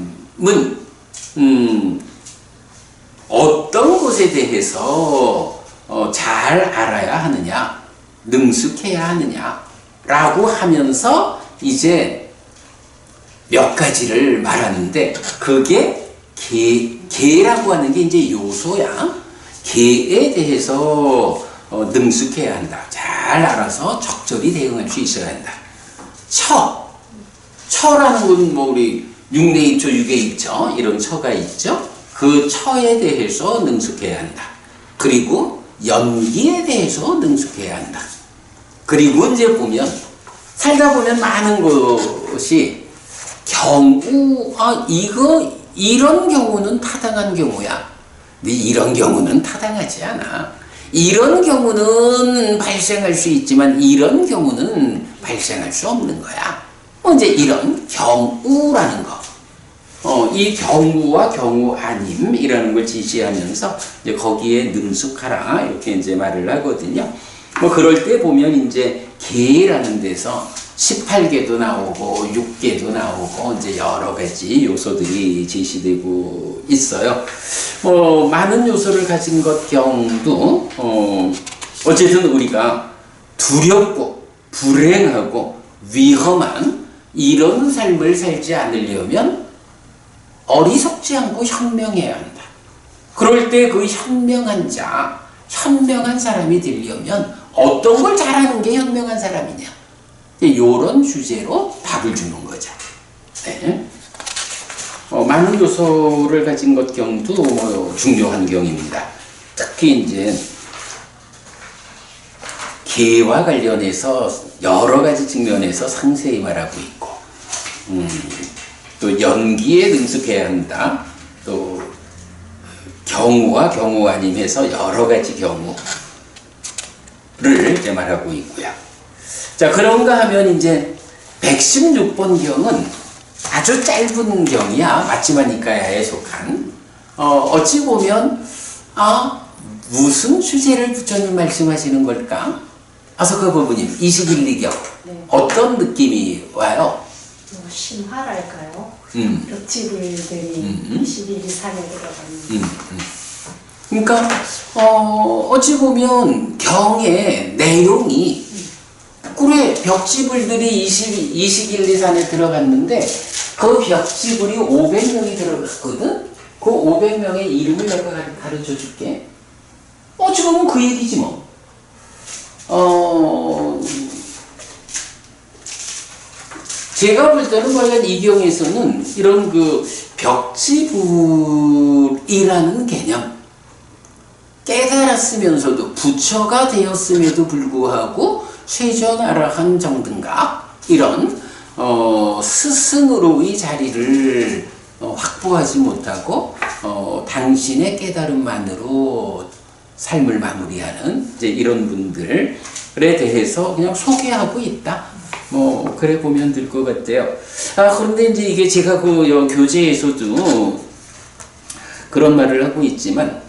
어떤 것에 대해서 잘 알아야 하느냐, 능숙해야 하느냐 라고 하면서 이제 몇 가지를 말하는데 그게 계라고 하는 게 이제 요소야. 계에 대해서 능숙해야 한다. 잘 알아서 적절히 대응할 수 있어야 한다. 처라는 건 뭐 우리 6내 입처, 6의 입처 이런 처가 있죠. 그 처에 대해서 능숙해야 한다. 그리고 연기에 대해서 능숙해야 한다. 그리고 이제 보면 살다 보면 많은 것이 경우, 이런 경우는 타당한 경우야. 근데 이런 경우는 타당하지 않아. 이런 경우는 발생할 수 있지만 이런 경우는 발생할 수 없는 거야. 이제 이런 경우라는 거. 이 경우와 경우 아님이라는 걸 지시하면서 이제 거기에 능숙하라 이렇게 이제 말을 하거든요. 뭐 그럴 때 보면 이제 계라는 데서 18개도 나오고 6개도 나오고 이제 여러 가지 요소들이 제시되고 있어요. 많은 요소를 가진 것 경도 어쨌든 우리가 두렵고 불행하고 위험한 이런 삶을 살지 않으려면 어리석지 않고 현명해야 한다. 그럴 때 그 현명한 자, 현명한 사람이 되려면 어떤 걸 잘하는 게 현명한 사람이냐. 이런 주제로 답을 주는 거죠. 네. 많은 요소를 가진 것 경도 중요한 경입니다. 특히 이제 계와 관련해서 여러 가지 측면에서 상세히 말하고 있고, 또 연기에 능숙해야 한다. 또 경우와 경우 아님에서 여러 가지 경우를 이제 말하고 있고요. 자, 그런가 하면 이제 116번 경은 아주 짧은 경이야. 마치마 니까야에 속한. 어찌 보면 무슨 주제를 부처님 말씀하시는 걸까? 아서카 부부님, 21리경 네. 어떤 느낌이 와요? 신화랄까요? 벽지불들이 21산에 들어가는. 그러니까 어찌 보면 경의 내용이 그래, 벽지불들이 21리산에 들어갔는데 그 벽지불이 500명이 들어갔거든? 그 500명의 이름을 내가 가르쳐 줄게. 어찌 보면 그 얘기지 뭐. 제가 볼 때는 과연 이 경에서는 이런 그 벽지불이라는 개념, 깨달았으면서도 부처가 되었음에도 불구하고 쇠전아라한 정등각 이런 스승으로의 자리를 확보하지 못하고 당신의 깨달음만으로 삶을 마무리하는 이제 이런 분들에 대해서 그냥 소개하고 있다. 뭐 그래 보면 될 것 같아요. 그런데 이제 이게 제가 그 교재에서도 그런 말을 하고 있지만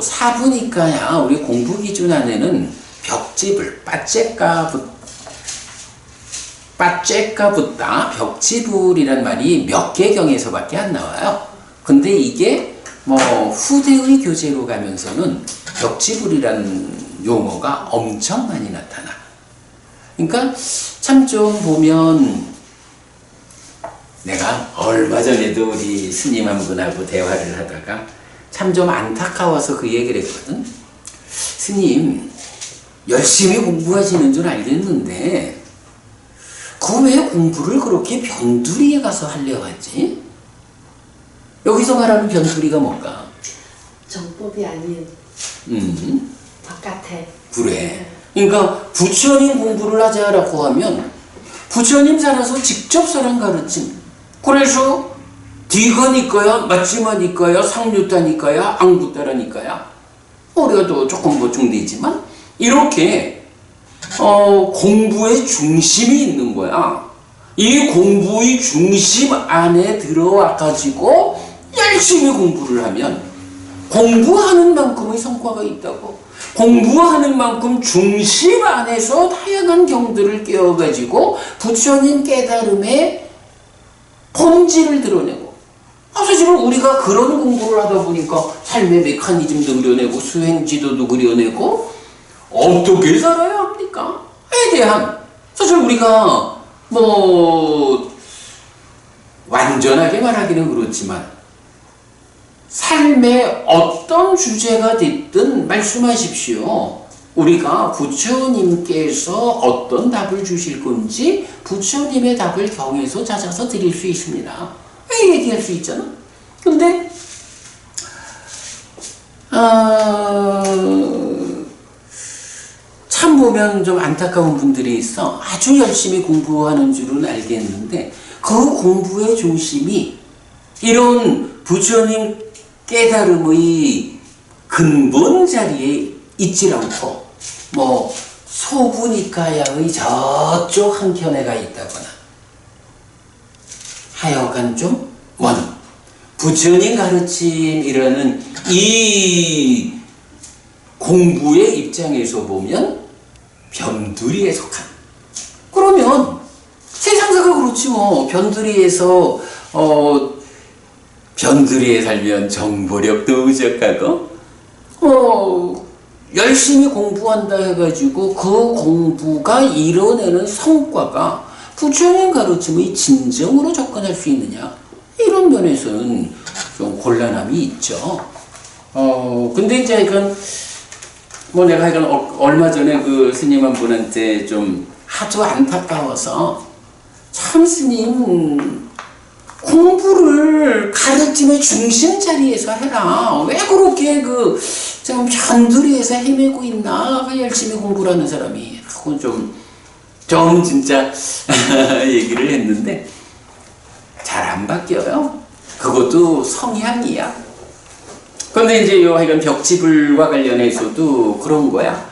사부니까야 우리 공부 기준 안에는 벽지불, 빠째가 빠째까 붙다 벽지불이란 말이 몇 개경에서밖에 안 나와요. 근데 이게 뭐 후대의 교재로 가면서는 벽지불이란 용어가 엄청 많이 나타나. 그러니까 참 좀 보면 내가 얼마 전에도 우리 스님 한 분하고 대화를 하다가 참 좀 안타까워서 그 얘기를 했거든. 스님, 열심히 공부하시는 줄 알겠는데 그 왜 공부를 그렇게 변두리에 가서 하려 하지? 여기서 말하는 변두리가 뭘까? 정법이 아닌 바깥에. 그래. 그러니까 부처님 공부를 하자라고 하면 부처님 살아서 직접 사람 가르침. 그래서 뒤가니까야 맞지마니까야 상류다니까야 앙부따라니까야 어려도 조금 보충되지만 이렇게 공부의 중심이 있는 거야. 이 공부의 중심 안에 들어와 가지고 열심히 공부를 하면 공부하는 만큼의 성과가 있다고. 공부하는 만큼 중심 안에서 다양한 경들을 깨워가지고 부처님 깨달음의 본질을 드러내고. 사실은 우리가 그런 공부를 하다 보니까 삶의 메커니즘도 그려내고 수행지도도 그려내고 어떻게 살아야 합니까? 에 대한 사실 우리가 뭐 완전하게 말하기는 그렇지만 삶의 어떤 주제가 됐든 말씀하십시오. 우리가 부처님께서 어떤 답을 주실 건지 부처님의 답을 경에서 찾아서 드릴 수 있습니다. 왜 얘기할 수 있잖아. 근데 참 보면 좀 안타까운 분들이 있어. 아주 열심히 공부하는 줄은 알겠는데 그 공부의 중심이 이런 부처님 깨달음의 근본 자리에 있질 않고 뭐 소부니까야의 저쪽 한켠에가 있다거나 하여간 좀 먼 부처님 가르침이라는 이 공부의 입장에서 보면 변두리에 속한. 그러면 세상사가 그렇지 뭐. 변두리에서 변두리에 살면 정보력도 부족하고 열심히 공부한다 해가지고 그 공부가 이뤄내는 성과가 부처님 가르침의 진정으로 접근할 수 있느냐, 이런 면에서는 좀 곤란함이 있죠. 근데 이제 이건 뭐 내가 이건 얼마 전에 그 스님 한 분한테 좀 하도 안타까워서 참 스님 공부를 가르침의 중심 자리에서 해라. 왜 그렇게 좀 변두리에서 헤매고 있나? 열심히 공부를 하는 사람이 하고 좀 진짜 얘기를 했는데 잘 안 바뀌어요. 그것도 성향이야. 그런데 이제 하여간 벽지불과 관련해서도 그런 거야.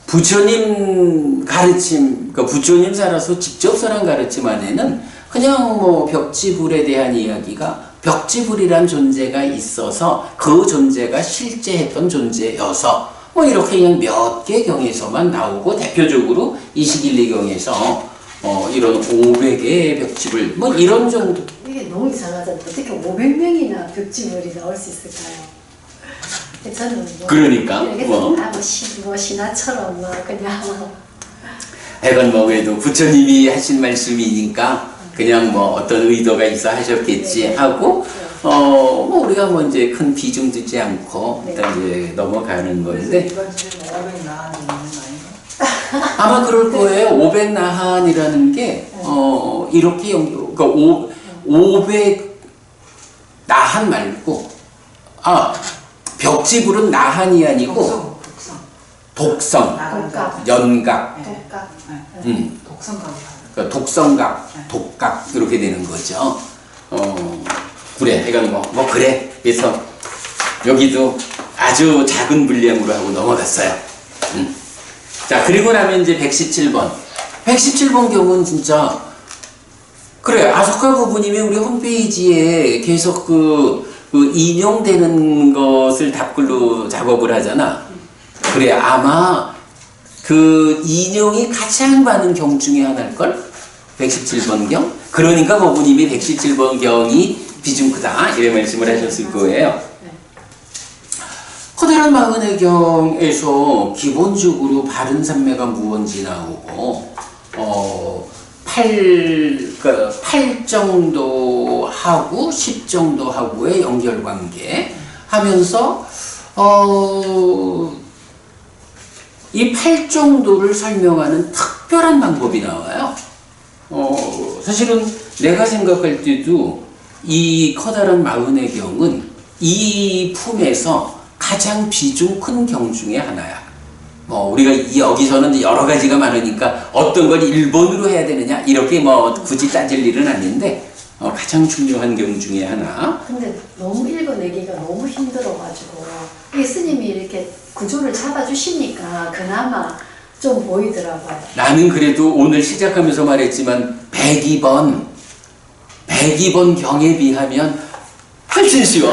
부처님 가르침, 그러니까 부처님 살아서 직접 사람 가르침 안에는 그냥 뭐 벽지불에 대한 이야기가 벽지불이란 존재가 있어서 그 존재가 실제 했던 존재여서 뭐 이렇게 그냥 몇 개 경에서만 나오고 대표적으로 이식일리경에서 이런 500개의 벽지불 뭐 이런 정도. 이게 너무 이상하잖아요. 어떻게 500명이나 벽지물이 나올 수 있을까요? 저는 뭐 그러니까 뭐 신화처럼 그냥 해건 뭐 그래도 부처님이 하신 말씀이니까 그냥 뭐 어떤 의도가 있어 하셨겠지 하고 뭐 우리가 뭐 이제 큰 비중 두지 않고 일단 이제 넘어가는 건데 이번 주에 500 나가는 거 아닌가? 아마 그럴 거예요. 500 나한이라는 게 이렇게 그러니까 500 나한 말고 벽지불은 나한이 아니고 독성, 연각, 독성각. 그러니까 독성각, 독각 이렇게 되는 거죠. 그래, 그러니까 뭐 그래. 그래서 여기도 아주 작은 분량으로 하고 넘어갔어요. 자, 그리고 나면 이제 117번. 117번 경우는 진짜 그래, 아소카 부부님이 우리 홈페이지에 계속 인용되는 것을 답글로 작업을 하잖아. 그래, 아마 그 인용이 가장 많은 경 중에 하나일걸? 117번 경? 그러니까 법부님이 117번 경이 비중 크다 이런 말씀을 하셨을 거예요. 커다란 마흔의 경에서 기본적으로 바른 산매가 무언지 나오고 8 정도 하고 10 정도 하고의 연결관계 하면서 이 8 정도를 설명하는 특별한 방법이 나와요. 사실은 내가 생각할 때도 이 커다란 마흔의 경은 이 품에서 가장 비중 큰 경 중에 하나야. 우리가 여기서는 여러 가지가 많으니까 어떤 걸 1번으로 해야 되느냐 이렇게 굳이 따질 일은 아닌데 가장 중요한 경 중에 하나. 근데 너무 읽어내기가 너무 힘들어가지고 이 스님이 이렇게 구조를 잡아주시니까 그나마 좀 보이더라고요. 나는 그래도 오늘 시작하면서 말했지만 102번 경에 비하면 훨씬 쉬워.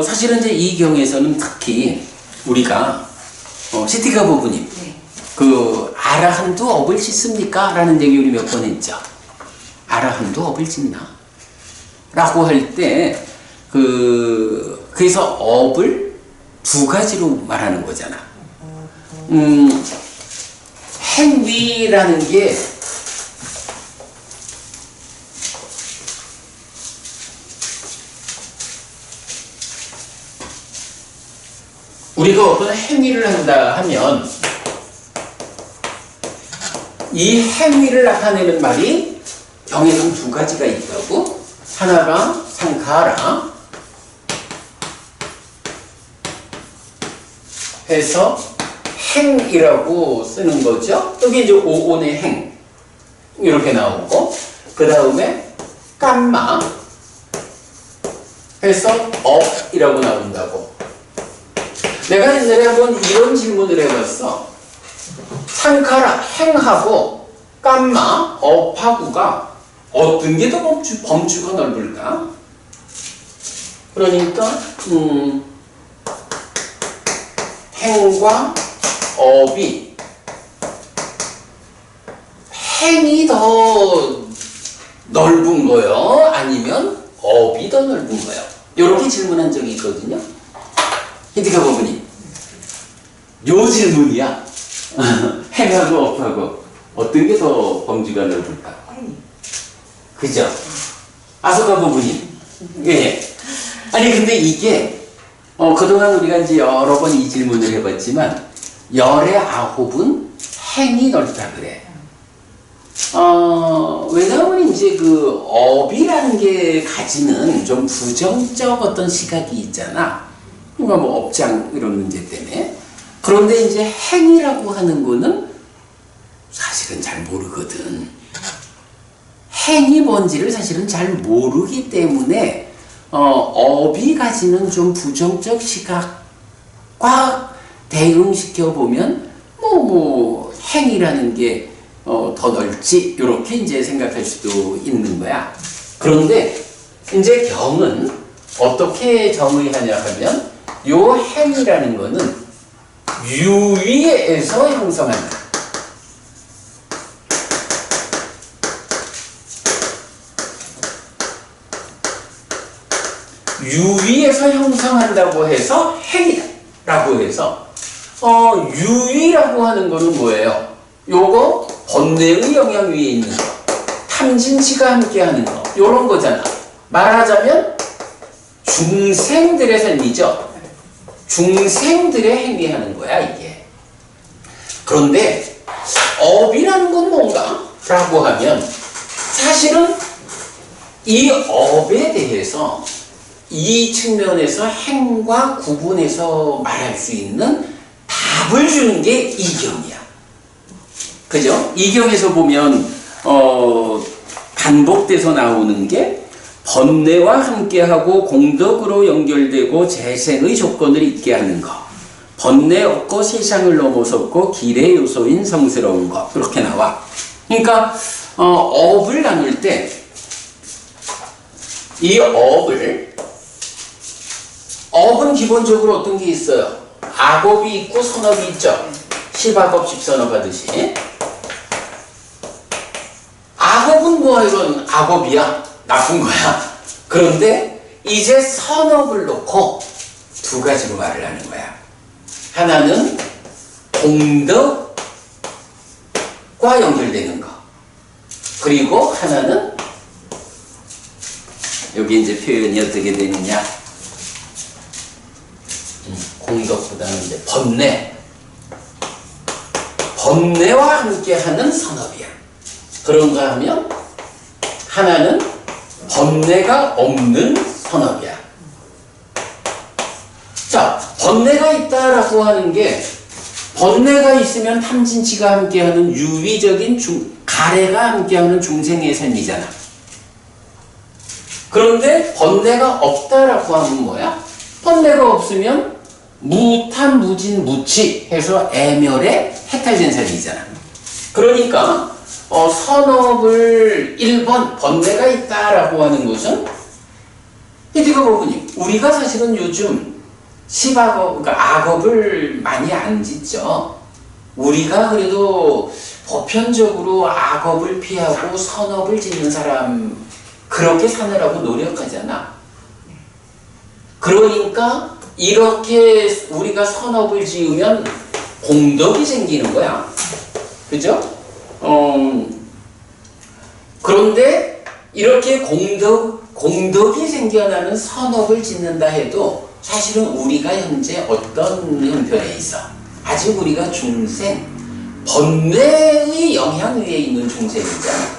사실은 이제 이 경에서는 특히 우리가 시티가 부부님 그 아라한두 업을 짓습니까? 라는 얘기 우리 몇 번 했죠. 아라한두 업을 짓나? 라고 할 때 그래서 업을 두 가지로 말하는 거잖아. 행위라는 게 우리가 어떤 행위를 한다 하면 이 행위를 나타내는 말이 경에는 두 가지가 있다고. 하나가 상카라 해서 행이라고 쓰는 거죠. 여기 이제 오온의 행 이렇게 나오고, 그 다음에 깜마 해서 업이라고 나온다고. 내가 옛날에 한번 이런 질문을 해봤어. 상카라 행하고 깜마 업하고가 어떤 게 더 범주가 넓을까? 그러니까 행과 업이 행이 더 넓은 거요? 아니면 업이 더 넓은 거요? 이렇게 질문한 적이 있거든요. 힌트가 뭐니? 요 질문이야. 행하고 업하고 어떤 게 더 범주가 넓을까? 그죠? 아소가 부분이. 예. 아니 근데 이게 그동안 우리가 이제 여러 번 이 질문을 해봤지만 열의 아홉은 행이 넓다 그래. 왜냐하면 이제 그 업이라는 게 가지는 좀 부정적 어떤 시각이 있잖아. 그러니까 뭐 업장 이런 문제 때문에. 그런데 이제 행이라고 하는 거는 사실은 잘 모르거든. 행이 뭔지를 사실은 잘 모르기 때문에 업이 가지는 좀 부정적 시각과 대응시켜 보면 뭐 행이라는 게 더 넓지 이렇게 이제 생각할 수도 있는 거야. 그런데 이제 경은 어떻게 정의하냐 하면 요 행이라는 거는 유의에서 형성한다. 유의에서 형성한다고 해서 행이다 라고 해서 유의라고 하는 거는 뭐예요? 요거 번뇌의 영향 위에 있는 거, 탐진치가 함께 하는 거, 요런 거잖아. 말하자면 중생들의 삶이죠. 중생들의 행위하는 거야 이게. 그런데 업이라는 건 뭔가? 라고 하면 사실은 이 업에 대해서 이 측면에서 행과 구분해서 말할 수 있는 답을 주는 게 이경이야. 그죠? 이경에서 보면 반복돼서 나오는 게 번뇌와 함께하고 공덕으로 연결되고 재생의 조건을 있게 하는 것, 번뇌 없고 세상을 넘어섰고 길의 요소인 성스러운 것, 그렇게 나와. 그러니까 업을 나눌 때 이 업은 기본적으로 어떤 게 있어요? 악업이 있고 선업이 있죠. 십악업 십선업 하듯이. 악업은 뭐 이건 악업이야. 나쁜 거야. 그런데 이제 선업을 놓고 두 가지로 말을 하는 거야. 하나는 공덕과 연결되는 거. 그리고 하나는 여기 이제 표현이 어떻게 되느냐. 공덕보다는 이제 번뇌. 번뇌와 함께하는 선업이야. 그런가 하면 하나는 번뇌가 없는 선업이야. 자, 번뇌가 있다라고 하는 게 번뇌가 있으면 탐진치가 함께하는 유의적인 가래가 함께하는 중생의 삶이잖아. 그런데 번뇌가 없다라고 하면 뭐야? 번뇌가 없으면 무탐, 무진, 무치 해서 애멸에 해탈된 삶이잖아. 그러니까 선업을 1번 번뇌가 있다라고 하는 것은 이디가 보니 우리가 사실은 요즘 십악업, 그러니까 악업을 많이 안 짓죠. 우리가 그래도 보편적으로 악업을 피하고 선업을 짓는 사람 그렇게 사느라고 노력하잖아. 그러니까 이렇게 우리가 선업을 지으면 공덕이 생기는 거야. 그죠? 그런데 이렇게 공덕이 생겨나는 선업을 짓는다 해도 사실은 우리가 현재 어떤 형편에 있어? 아직 우리가 중생, 번뇌의 영향 위에 있는 중생이잖아.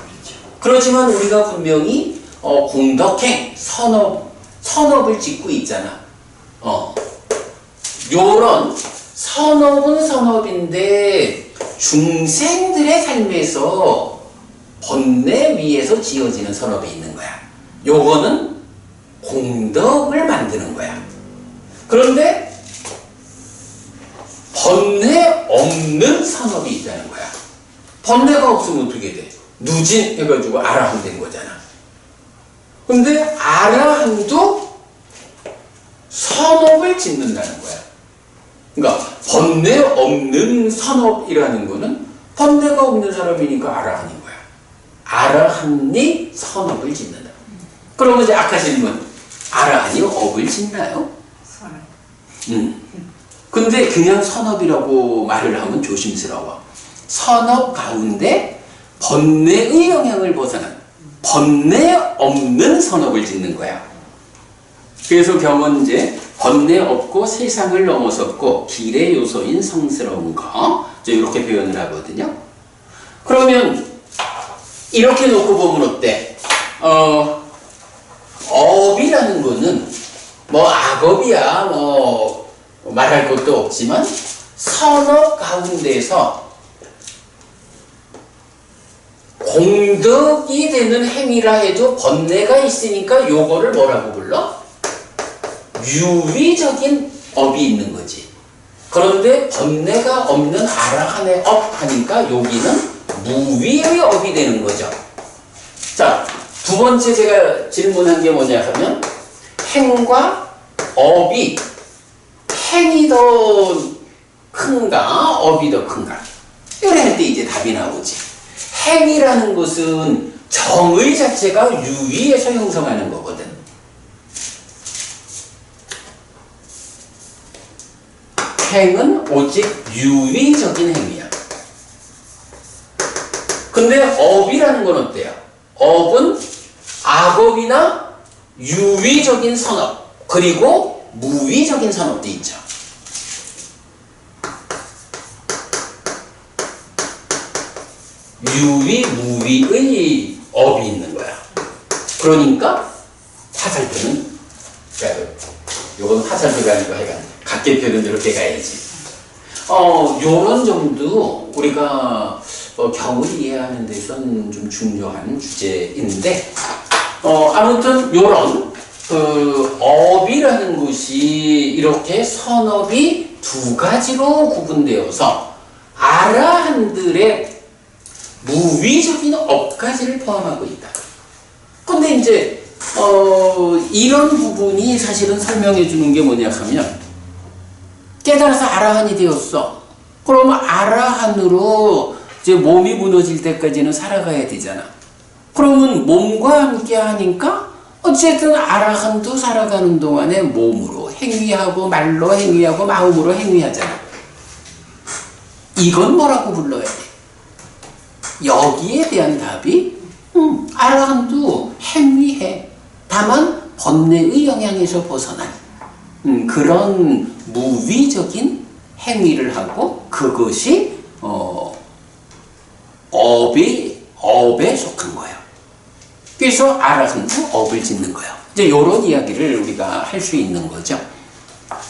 그렇지만 우리가 분명히 공덕행, 선업을 짓고 있잖아. 요런 선업은 선업인데 중생들의 삶에서 번뇌 위에서 지어지는 선업이 있는 거야. 요거는 공덕을 만드는 거야. 그런데 번뇌 없는 선업이 있다는 거야. 번뇌가 없으면 어떻게 돼? 누진 해가지고 아라함 된 거잖아. 근데 아라함도 선업을 짓는다는 거야. 그러니까 번뇌 없는 선업이라는 거는 번뇌가 없는 사람이니까 아라한인 거야. 아라한이 선업을 짓는다. 그러면 이제 아까 질문, 아라한이 업을 짓나요? 근데 그냥 선업이라고 말을 하면 조심스러워. 선업 가운데 번뇌의 영향을 벗어난 번뇌 없는 선업을 짓는 거야. 그래서 경은 이제 번뇌 없고 세상을 넘어섰고 길의 요소인 성스러운 거 이렇게 표현을 하거든요. 그러면 이렇게 놓고 보면 어때? 업이라는 거는 뭐 악업이야 뭐 말할 것도 없지만 선업 가운데서 공덕이 되는 행위라 해도 번뇌가 있으니까 요거를 뭐라고 불러? 유의적인 업이 있는 거지. 그런데 번뇌가 없는 아라한의 업 하니까 여기는 무위의 업이 되는 거죠. 자, 두 번째 제가 질문한 게 뭐냐 하면 행과 업이 행이 더 큰가 업이 더 큰가 이래 할 때 이제 답이 나오지. 행이라는 것은 정의 자체가 유의에서 형성하는 거거든. 행은 오직 유의적인 행위야. 근데 업이라는 건 어때요? 업은 악업이나 유의적인 선업 그리고 무의적인 선업도 있죠. 유의, 무의의 업이 있는 거야. 그러니까 화살표는 요건 화살표가 아니고 하여간 각계표는 이렇게 가야지. 요런 점도 우리가 경을 이해하는 데선 좀 중요한 주제인데 아무튼 요런 업이라는 것이 이렇게 선업이 두 가지로 구분되어서 아라한들의 무위적인 업까지를 포함하고 있다. 근데 이제 이런 부분이 사실은 설명해 주는 게 뭐냐 하면 깨달아서 아라한이 되었어. 그러면 아라한으로 이제 몸이 무너질 때까지는 살아가야 되잖아. 그러면 몸과 함께 하니까 어쨌든 아라한도 살아가는 동안에 몸으로 행위하고 말로 행위하고 마음으로 행위하잖아. 이건 뭐라고 불러야 돼? 여기에 대한 답이 아라한도 행위해. 다만 번뇌의 영향에서 벗어난 그런 무위적인 행위를 하고 그것이 업에 속한 거예요. 그래서 아라한도 업을 짓는 거예요. 이제 이런 이야기를 우리가 할 수 있는 거죠.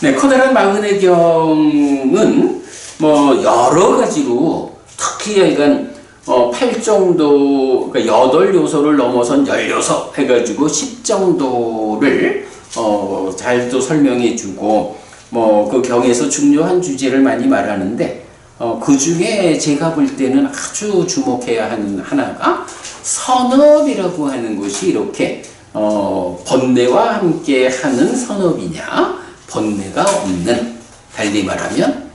네, 커다란 마흔의 경은 뭐 여러 가지로 특히 그러니까 8정도, 그러니까 8요소를 넘어선 16 해가지고 10 정도를 잘도 설명해 주고 뭐 그 경에서 중요한 주제를 많이 말하는데 그 중에 제가 볼 때는 아주 주목해야 하는 하나가 선업이라고 하는 것이 이렇게 번뇌와 함께 하는 선업이냐 번뇌가 없는, 달리 말하면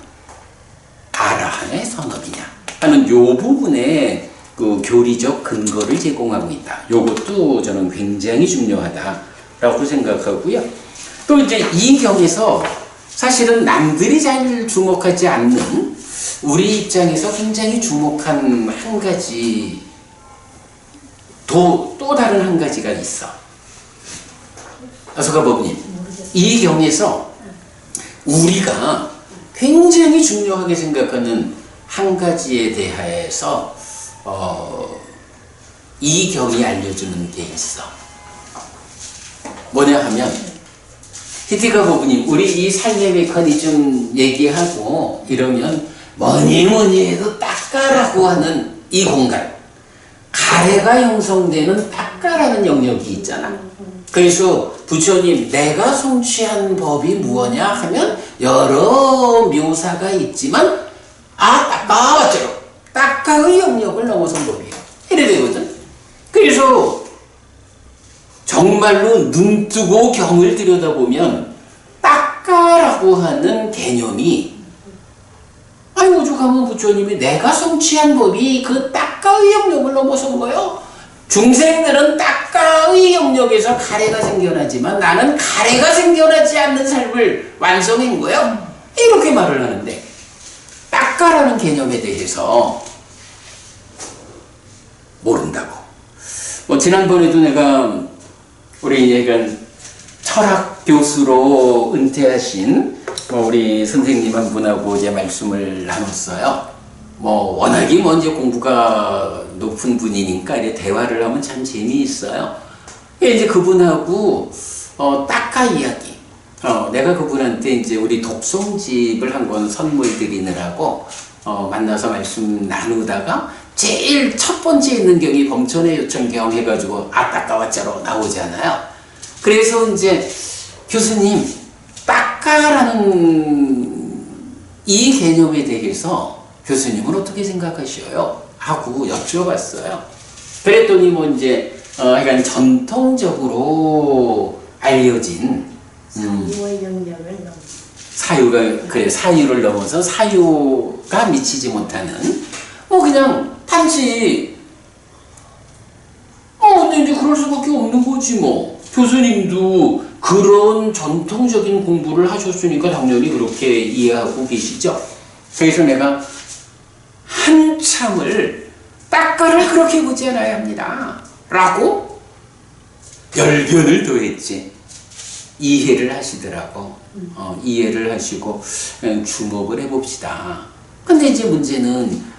아라한의 선업이냐 하는 요 부분에 그 교리적 근거를 제공하고 있다. 요것도 저는 굉장히 중요하다라고 생각하고요. 또 이제 이 경에서 사실은 남들이 잘 주목하지 않는 우리 입장에서 굉장히 주목한 한 가지 또 다른 한 가지가 있어. 서가법님, 이 경에서 우리가 굉장히 중요하게 생각하는 한 가지에 대해서 이 경이 알려주는 게 있어. 뭐냐 하면 히티가 부부님, 우리 이 삶의 메커니즘 얘기하고 이러면 뭐니 해도 딱가라고 하는 이 공간, 가래가 형성되는 딱가라는 영역이 있잖아. 그래서 부처님 내가 성취한 법이 무엇냐 하면 여러 묘사가 있지만 딱가 맞죠? 딱가의 영역을 넘어선 법이에요. 이래 되거든. 그래서 정말로 눈 뜨고 경을 들여다보면 딱가라고 하는 개념이 오죽하면 부처님이 내가 성취한 법이 그 딱가의 영역을 넘어선 거예요. 중생들은 딱가의 영역에서 가래가 생겨나지만 나는 가래가 생겨나지 않는 삶을 완성한 거예요. 이렇게 말을 하는데 딱가라는 개념에 대해서 모른다고. 뭐 지난번에도 내가 우리 철학 교수로 은퇴하신 우리 선생님 한 분하고 이제 말씀을 나눴어요. 뭐 워낙에 먼저 공부가 높은 분이니까 이제 대화를 하면 참 재미있어요. 이제 그분하고 딱가 이야기. 내가 그분한테 이제 우리 독송집을 한 권 선물 드리느라고 만나서 말씀 나누다가 제일 첫 번째 있는 경이 범천의 요청경 해가지고 딱가와자로 나오잖아요. 그래서 이제 교수님 딱가라는 이 개념에 대해서 교수님은 어떻게 생각하셔요? 하고 여쭤봤어요. 그랬더니 뭐 이제 약간 전통적으로 알려진 사유의 영역을 넘어 사유를 넘어서 사유가 미치지 못하는 그냥 단지 근데 이제 그럴 수밖에 없는 거지 뭐. 교수님도 그런 전통적인 공부를 하셨으니까 당연히 그렇게 이해하고 계시죠. 그래서 내가 한참을 딱가를 그렇게 보지 않아야 합니다 라고 열변을 더했지. 이해를 하시더라고. 이해를 하시고 주목을 해봅시다. 근데 이제 문제는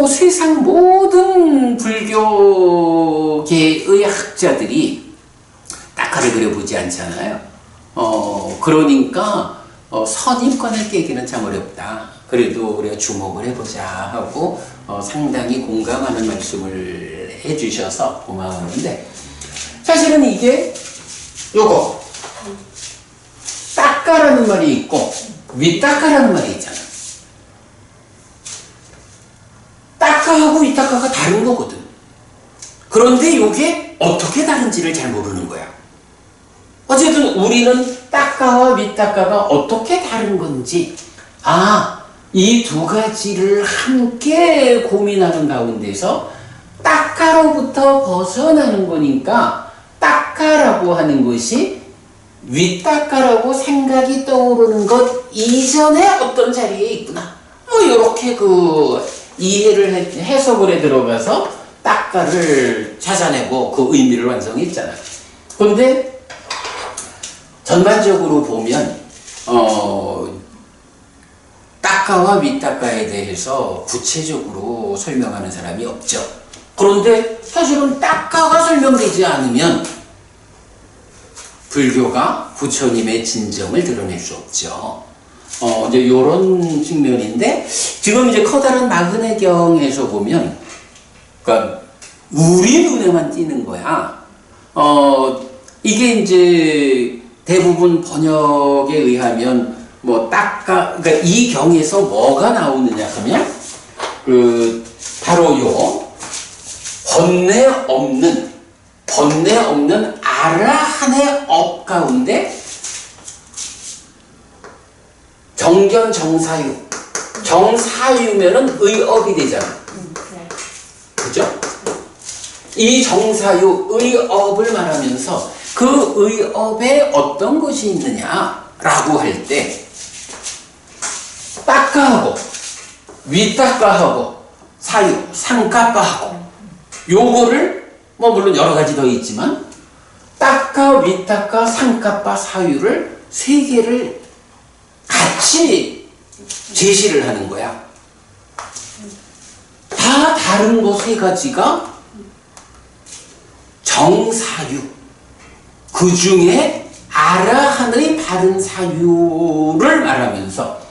세상 모든 불교계의 학자들이 딱가를 그려보지 않잖아요. 그러니까 선입관을 깨기는 참 어렵다. 그래도 우리가 주목을 해보자 하고 상당히 공감하는 말씀을 해주셔서 고마웠는데, 사실은 이게 요거 딱가라는 말이 있고 윗딱가라는 말이 있잖아. 딱가하고 윗딱가가 다른 거거든. 그런데 이게 어떻게 다른지를 잘 모르는 거야. 어쨌든 우리는 딱가와 윗딱가가 어떻게 다른 건지 이 두 가지를 함께 고민하는 가운데서 딱가로부터 벗어나는 거니까 딱가라고 하는 것이 윗딱가라고 생각이 떠오르는 것 이전에 어떤 자리에 있구나. 이렇게 이해를 해석을 해 들어가서 딱가를 찾아내고 그 의미를 완성했잖아. 그런데 전반적으로 보면 딱가와 윗딱가에 대해서 구체적으로 설명하는 사람이 없죠. 그런데 사실은 딱가가 설명되지 않으면 불교가 부처님의 진정을 드러낼 수 없죠. 이제 이런 측면인데, 지금 이제 커다란 마흔의 경에서 보면, 그러니까 우리 눈에만 띄는 거야. 이게 이제 대부분 번역에 의하면 그러니까 이 경에서 뭐가 나오느냐 하면, 바로 번뇌 없는 아라한의 업 가운데 정견 정사유. 정사유면은 의업이 되잖아. 네. 그죠? 이 정사유, 의업을 말하면서 그 의업에 어떤 것이 있느냐라고 할 때 딱가하고 윗딱가하고 사유, 상가빠하고 요거를 물론 여러 가지 더 있지만 딱가, 윗딱가, 상가빠, 사유를 세 개를 같이 제시를 하는 거야. 다 다른 거 세 가지가 정사유, 그 중에 아라한의 바른 사유를 말하면서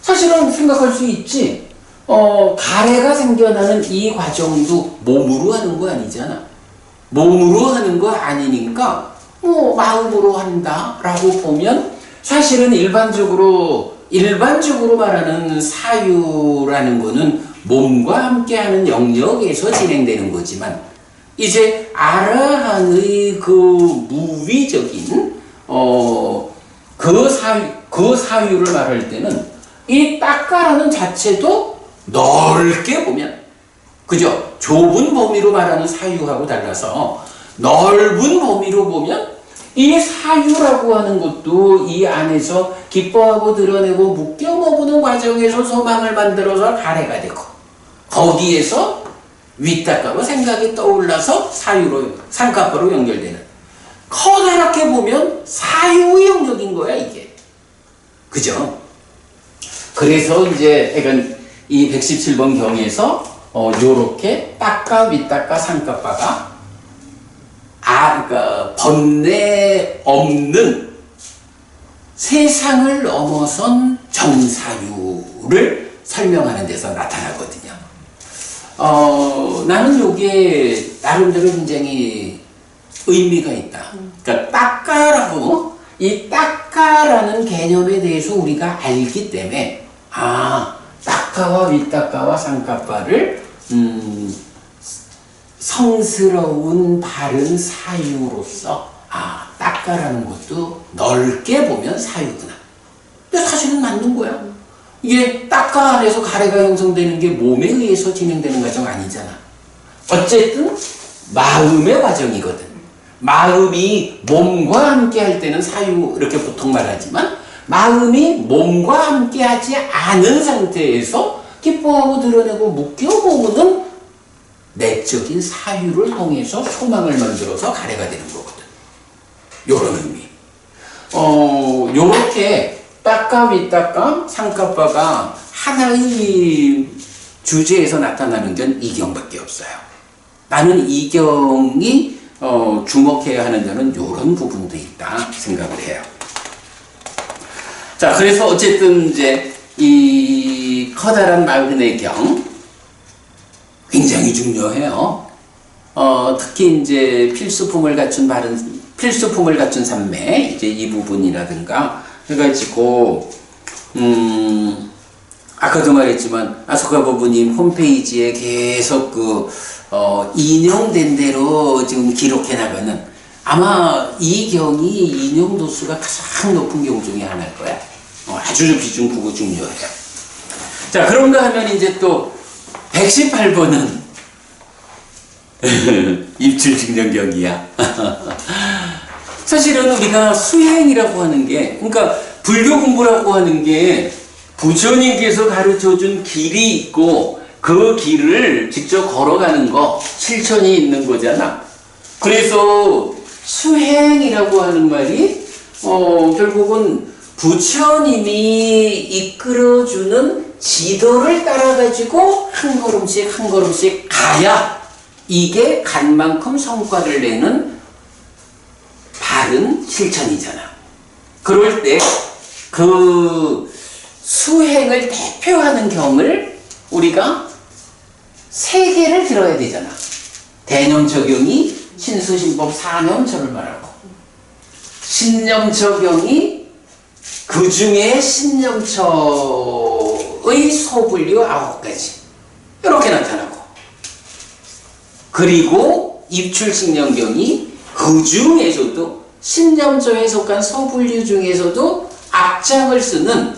사실은 생각할 수 있지. 가래가 생겨나는 이 과정도 몸으로 하는 거 아니잖아. 몸으로 하는 거 아니니까 마음으로 한다라고 보면 사실은 일반적으로 말하는 사유라는 거는 몸과 함께하는 영역에서 진행되는 거지만 이제 아라한의 그 무위적인 그 사유를 말할 때는 이 딱가라는 자체도 넓게 보면, 그죠? 좁은 범위로 말하는 사유하고 달라서 넓은 범위로 보면 이 사유라고 하는 것도 이 안에서 기뻐하고 드러내고 묶여 머무는 과정에서 소망을 만들어서 가래가 되고, 거기에서 윗딱가로 생각이 떠올라서 사유로, 상가빠로 연결되는, 커다랗게 보면 사유의 영역인 거야 이게. 그죠? 그래서 이제 이 117번 경에서 요렇게 딱가, 윗딱가, 상가빠가 그러니까 번뇌 없는 세상을 넘어선 정사유를 설명하는 데서 나타나거든요. 나는 요게 나름대로 굉장히 의미가 있다. 그러니까 딱가라고, 이 딱가라는 개념에 대해서 우리가 알기 때문에 딱가와 윗딱가와 상가빠를 성스러운 바른 사유로서 딱가라는 것도 넓게 보면 사유구나. 근데 사실은 맞는 거야. 이게 딱가 안에서 가래가 형성되는 게 몸에 의해서 진행되는 과정 아니잖아. 어쨌든 마음의 과정이거든. 마음이 몸과 함께 할 때는 사유 이렇게 보통 말하지만 마음이 몸과 함께 하지 않은 상태에서 기뻐하고 드러내고 묶여 머무는 내적인 사유를 통해서 소망을 만들어서 가래가 되는 거거든. 요런 의미. 요렇게 딱가, 윗딱가, 상가빠가 하나의 주제에서 나타나는 건 이 경밖에 없어요. 나는 이 경이 주목해야 하는 데는 요런 부분도 있다 생각을 해요. 자, 그래서 어쨌든 이제 이 커다란 마흔의 경 굉장히 중요해요. 특히 이제 필수품을 갖춘 삼매, 이제 이 부분이라든가 해가지고, 아까도 말했지만, 아소카 부부님 홈페이지에 계속 인용된 대로 지금 기록해 나가는, 아마 이 경이 인용도수가 가장 높은 경 중에 하나일 거야. 아주 비중 크고 중요해요. 자, 그런가 하면 이제 또 118번은 입출직령경이야. 사실은 우리가 수행이라고 하는 게, 그러니까 불교 공부라고 하는 게 부처님께서 가르쳐준 길이 있고 그 길을 직접 걸어가는 거, 실천이 있는 거잖아. 그래서 수행이라고 하는 말이 결국은 부처님이 이끌어주는 지도를 따라가지고 한 걸음씩 한 걸음씩 가야 이게 간 만큼 성과를 내는 바른 실천이잖아. 그럴 때 그 수행을 대표하는 경을 우리가 세 개를 들어야 되잖아. 대념처경이 신수신법 사념처를 말하고, 신념처경이 그 중에 신념처의 소분류 9가지 이렇게 나타나고, 그리고 입출신념경이 그 중에서도 신념처에 속한 소분류 중에서도 앞장을 쓰는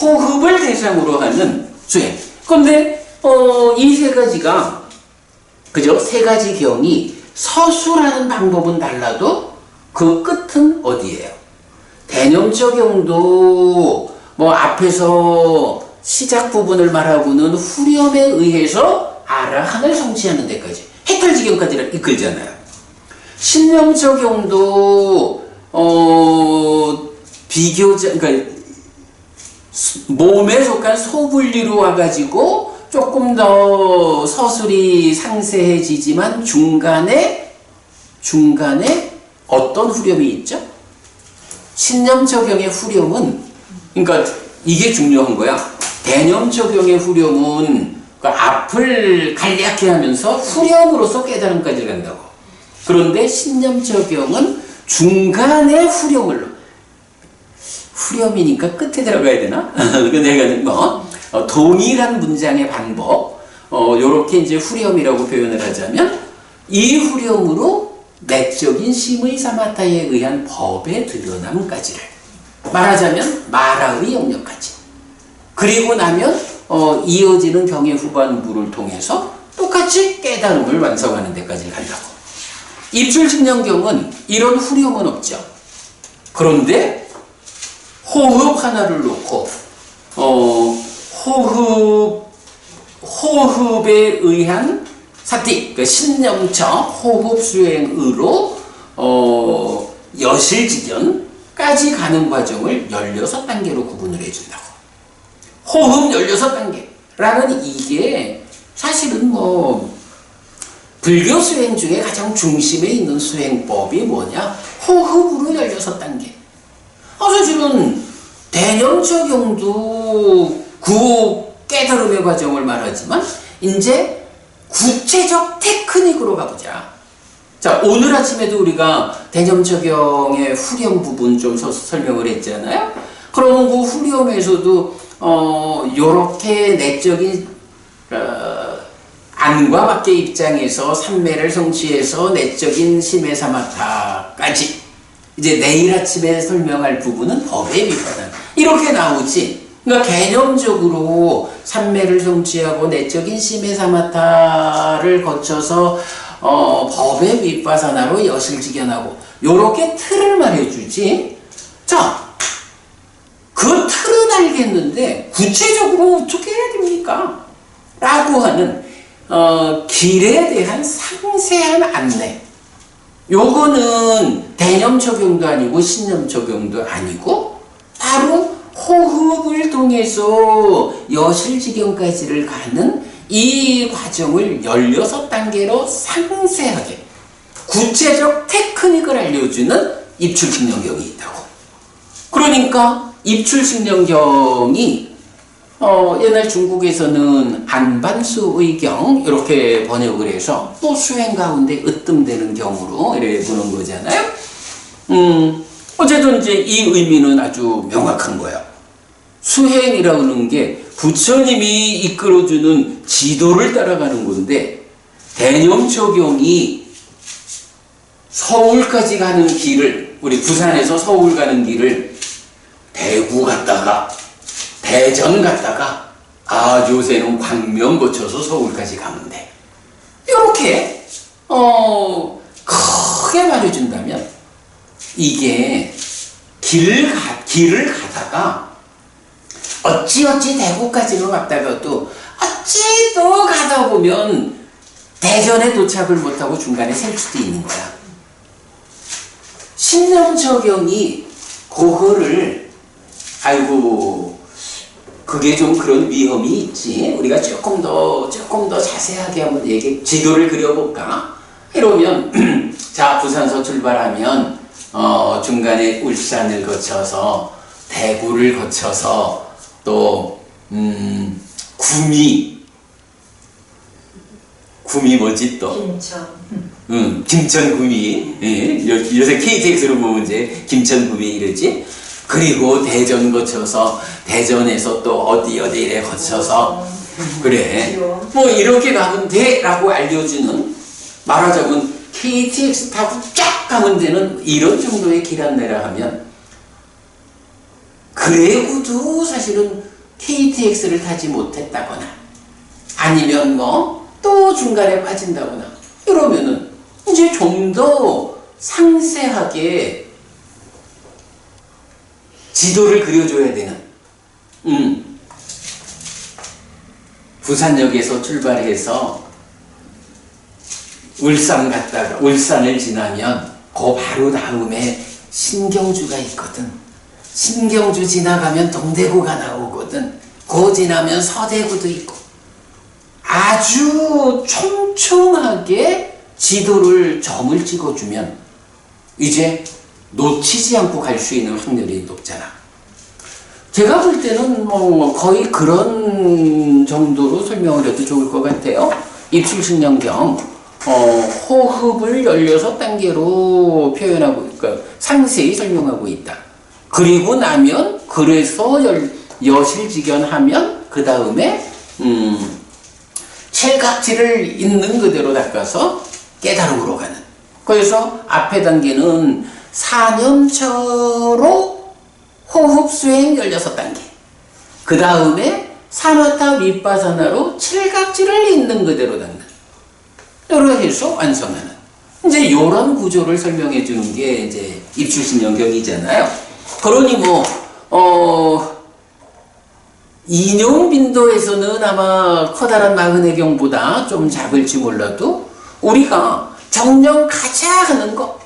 호흡을 대상으로 하는 수행. 그런데 이 세 가지가, 그죠? 세 가지 경이 서술하는 방법은 달라도 그 끝은 어디예요? 대념처경도 뭐 앞에서 시작 부분을 말하고는 후렴에 의해서 아라한을 성취하는 데까지 해탈지경까지를 이끌잖아요. 신념처경도 그러니까 몸에 속한 소분리로 와가지고 조금 더 서술이 상세해지지만 중간에 어떤 후렴이 있죠? 신념처경의 후렴은, 그러니까 이게 중요한 거야. 대념처경의 후렴은 그 앞을 간략히 하면서 후렴으로서 깨달음까지 간다고. 그런데 신념처경은 중간에 후렴이니까 끝에 들어가야 되나? 내가 동일한 문장의 반복, 요렇게 이제 후렴이라고 표현을 하자면, 이 후렴으로 내적인 심의 사마타에 의한 법의 드러남까지를, 말하자면 마라의 영역까지, 그리고 나면 이어지는 경의 후반부를 통해서 똑같이 깨달음을 완성하는 데까지 간다고. 입출신념경은 이런 후렴은 없죠. 그런데 호흡 하나를 놓고 호흡에 의한 사티, 그러니까 신념처 호흡 수행으로 여실지견까지 가는 과정을 16단계로 구분을 해준다고. 호흡 16단계라는 이게 사실은 불교 수행 중에 가장 중심에 있는 수행법이 뭐냐? 호흡으로 16단계. 사실은 대념처경도 그 깨달음의 과정을 말하지만 이제 구체적 테크닉으로 가보자. 자, 오늘 아침에도 우리가 대념처경의 후렴 부분 좀 설명을 했잖아요. 그러면 그 후렴에서도 요렇게 내적인 안과 밖의 입장에서 삼매를 성취해서 내적인 심해사마타까지, 이제 내일 아침에 설명할 부분은 법의 비판은 이렇게 나오지. 그러니까 개념적으로 삼매를 성취하고 내적인 심해사마타를 거쳐서 법의 비파사나로 여실지견하고 요렇게 틀을 말해주지. 자, 그 틀은 알겠는데 구체적으로 어떻게 해야 됩니까? 라고 하는 길에 대한 상세한 안내. 요거는 대념처경도 아니고 신념처경도 아니고 바로 호흡을 통해서 여실지경까지를 가는 이 과정을 16단계로 상세하게 구체적 테크닉을 알려주는 입출신념경이 있다고. 그러니까 입출신념경이 옛날 중국에서는 안반수의경 이렇게 번역을 해서 또 수행 가운데 으뜸되는 경으로 이렇게 보는 거잖아요. 어쨌든 이제 이 의미는 아주 명확한 거야. 수행이라고 하는 게 부처님이 이끌어주는 지도를 따라가는 건데, 대념처경이 서울까지 가는 길을, 우리 부산에서 서울 가는 길을 대구 갔다가 대전 갔다가 요새는 광명 거쳐서 서울까지 가면 돼. 이렇게 크게 말해준다면 이게 길을 가다가 어찌어찌 대구까지는 갔다가도 어찌 또 가다 보면 대전에 도착을 못하고 중간에 셀 수도 있는 거야. 신념적용이 그거를 아이고 그게 좀 그런 위험이 있지. 우리가 조금 더 자세하게 한번 지도를 그려볼까? 이러면 자 부산서 출발하면 중간에 울산을 거쳐서 대구를 거쳐서 또 구미 뭐지 또? 김천. 김천 구미. 예, 요새 KTX로 보면 이제 김천 구미 이러지. 그리고 대전 거쳐서 대전에서 또 어디에 거쳐서 그래. 뭐 이렇게 가면 돼라고 알려주는 말하자면 KTX 타고 쫙 가면 되는 이런 정도의 길 안내라 하면 그래도 사실은 KTX를 타지 못했다거나 아니면 뭐 또 중간에 빠진다거나 이러면은 이제 좀 더 상세하게 지도를 그려줘야 되는 부산역에서 출발해서 울산 갔다가 울산을 지나면 그 바로 다음에 신경주가 있거든. 신경주 지나가면 동대구가 나오거든. 그 지나면 서대구도 있고 아주 촘촘하게 지도를 점을 찍어주면 이제 놓치지 않고 갈 수 있는 확률이 높잖아. 제가 볼 때는 뭐 거의 그런 정도로 설명을 해도 좋을 것 같아요. 입출신령경 호흡을 16단계로 표현하고 그러니까 상세히 설명하고 있다. 그리고 나면 그래서 여실직연하면 그 다음에 칠각지를 있는 그대로 닦아서 깨달음으로 가는. 그래서 앞에 단계는 사념처로 호흡 수행 16단계. 그 다음에 사마타 윗바사나로 칠각지를 있는 그대로 닦는. 이렇게 해서 완성하는. 이제 이런 구조를 설명해 주는 게 이제 입출신령경이잖아요. 그러니 인용빈도에서는 아마 커다란 마흔해경보다 좀 작을지 몰라도 우리가 정령 가자 하는 거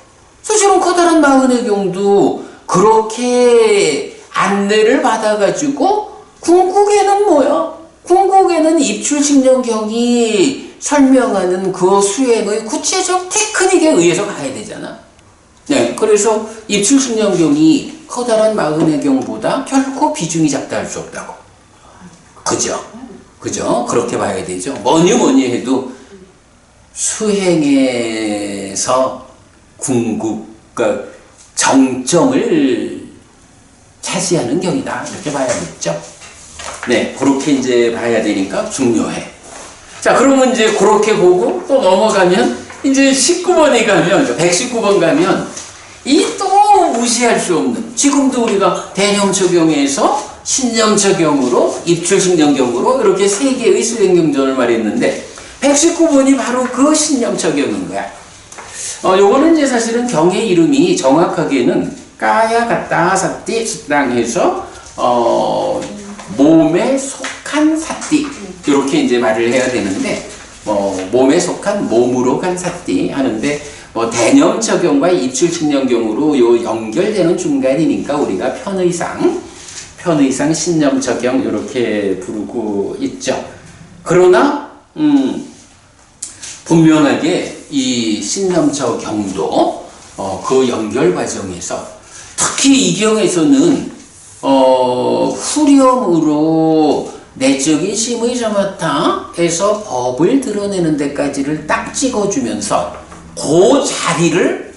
사실은 커다란 마흔해경도 그렇게 안내를 받아가지고 궁극에는 뭐야? 궁극에는 입출신령경이 설명하는 그 수행의 구체적 테크닉에 의해서 가야 되잖아. 네, 그래서 입출신령경이 커다란 마흔해경보다 결코 비중이 작다 할 수 없다고. 그죠? 그렇게 봐야 되죠. 뭐니 해도 수행에서 그러니까 정점을 차지하는 경이다. 이렇게 봐야겠죠. 네, 그렇게 이제 봐야 되니까 중요해. 자, 그러면 이제 그렇게 보고 또 넘어가면 이제 19번에 가면 119번 가면 이 또 무시할 수 없는 지금도 우리가 대념적용에서 신념적용으로 입출신령경으로 이렇게 세 개의 수행경전을 말했는데 119번이 바로 그 신념적용인 거야. 요거는 이제 사실은 경의 이름이 정확하게는 까야가따 사띠 식당해서 몸에 속한 사띠 이렇게 이제 말을 해야 되는데 몸에 속한 몸으로 간 사띠 하는데 대념적용과 입출신령경으로 요 연결되는 중간이니까 우리가 편의상 신념적용 이렇게 부르고 있죠. 그러나 분명하게 이 신념적용도 그 연결 과정에서 특히 이 경에서는 후렴으로 내적인 심의 자마타에서 법을 드러내는 데까지를 딱 찍어주면서 그 자리를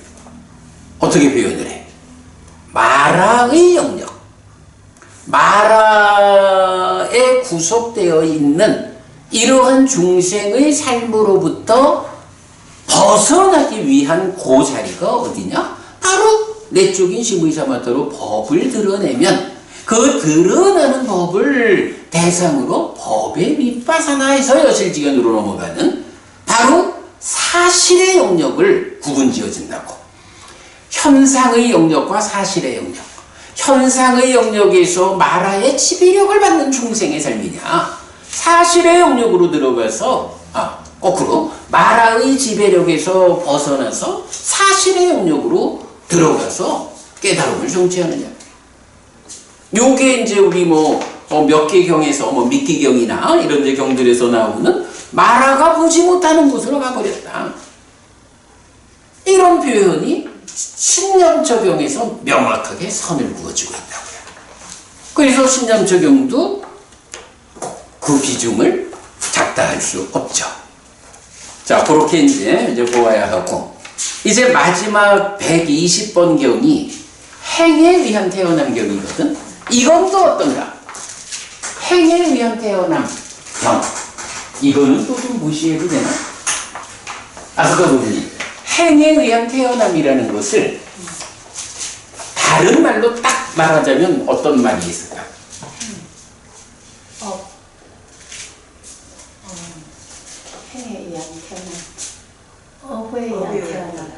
어떻게 표현을 해? 마라의 영역, 마라에 구속되어 있는 이러한 중생의 삶으로부터 벗어나기 위한 그 자리가 어디냐? 바로 내적인 심의 자마타로 법을 드러내면 그 드러나는 법을 대상으로 법의 밑바사나에서 여실지견으로 넘어가는 바로 사실의 영역을 구분지어준다고. 현상의 영역과 사실의 영역. 현상의 영역에서 마라의 지배력을 받는 중생의 삶이냐, 사실의 영역으로 들어가서 거꾸로 마라의 지배력에서 벗어나서 사실의 영역으로 들어가서 깨달음을 성취하느냐. 요게 이제 우리 몇 개 경에서 미끼경이나 이런 데 경들에서 나오는 마라가 보지 못하는 곳으로 가버렸다. 이런 표현이 신념처경에서 명확하게 선을 그어주고 있다고요. 그래서 신념처경도 그 비중을 작다할 수 없죠. 자, 그렇게 이제 보아야 하고, 이제 마지막 120번 경이 행에 위한 태어남 경이거든. 이건 또 어떤가? 행에 위한 태어남 경. 이거는 또 좀 무시해도 되나? 아까 보니 행에 의한 태어남이라는 것을 다른 말로 딱 말하자면 어떤 말이 있을까? 행에 의한 태어남. 업에 의한 태어남.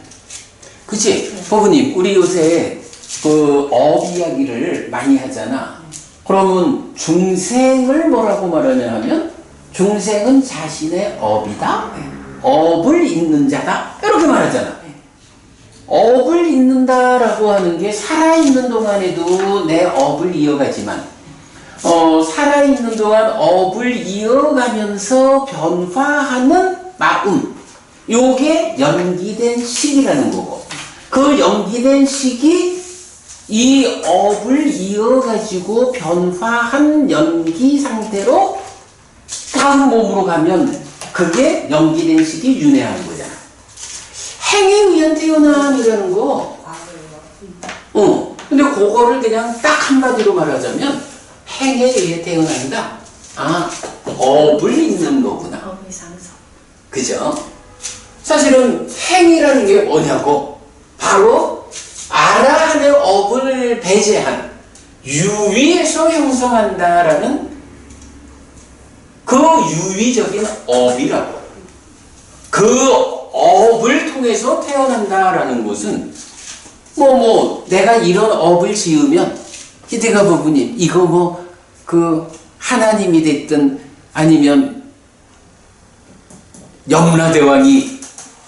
그치? 법우님, 우리 요새 그 업 이야기를 많이 하잖아. 그러면 중생을 뭐라고 말하냐 하면 중생은 자신의 업이다. 업을 잇는 자다. 이렇게 말하잖아. 업을 잇는다라고 하는 게 살아있는 동안에도 내 업을 이어가지만 살아있는 동안 업을 이어가면서 변화하는 마음, 요게 연기된 식이라는 거고, 그 연기된 식이 이 업을 이어가지고 변화한 연기 상태로 다음 몸으로 가면 그게 연기된 식이 윤회하는 거잖아. 행에 의한 태어남이라는 거. 근데 그거를 그냥 딱 한마디로 말하자면 행에 의해 태어난다. 업을 잇는 거구나. 업의 상속. 그죠? 사실은 행이라는 게 뭐냐고. 바로 아라한의 업을 배제한 유위에서 형성한다라는 그 유위적인 업이라고. 그 업을 통해서 태어난다라는 것은 내가 이런 업을 지으면 히데가 부부님 이거 그 하나님이 됐든 아니면 염라대왕이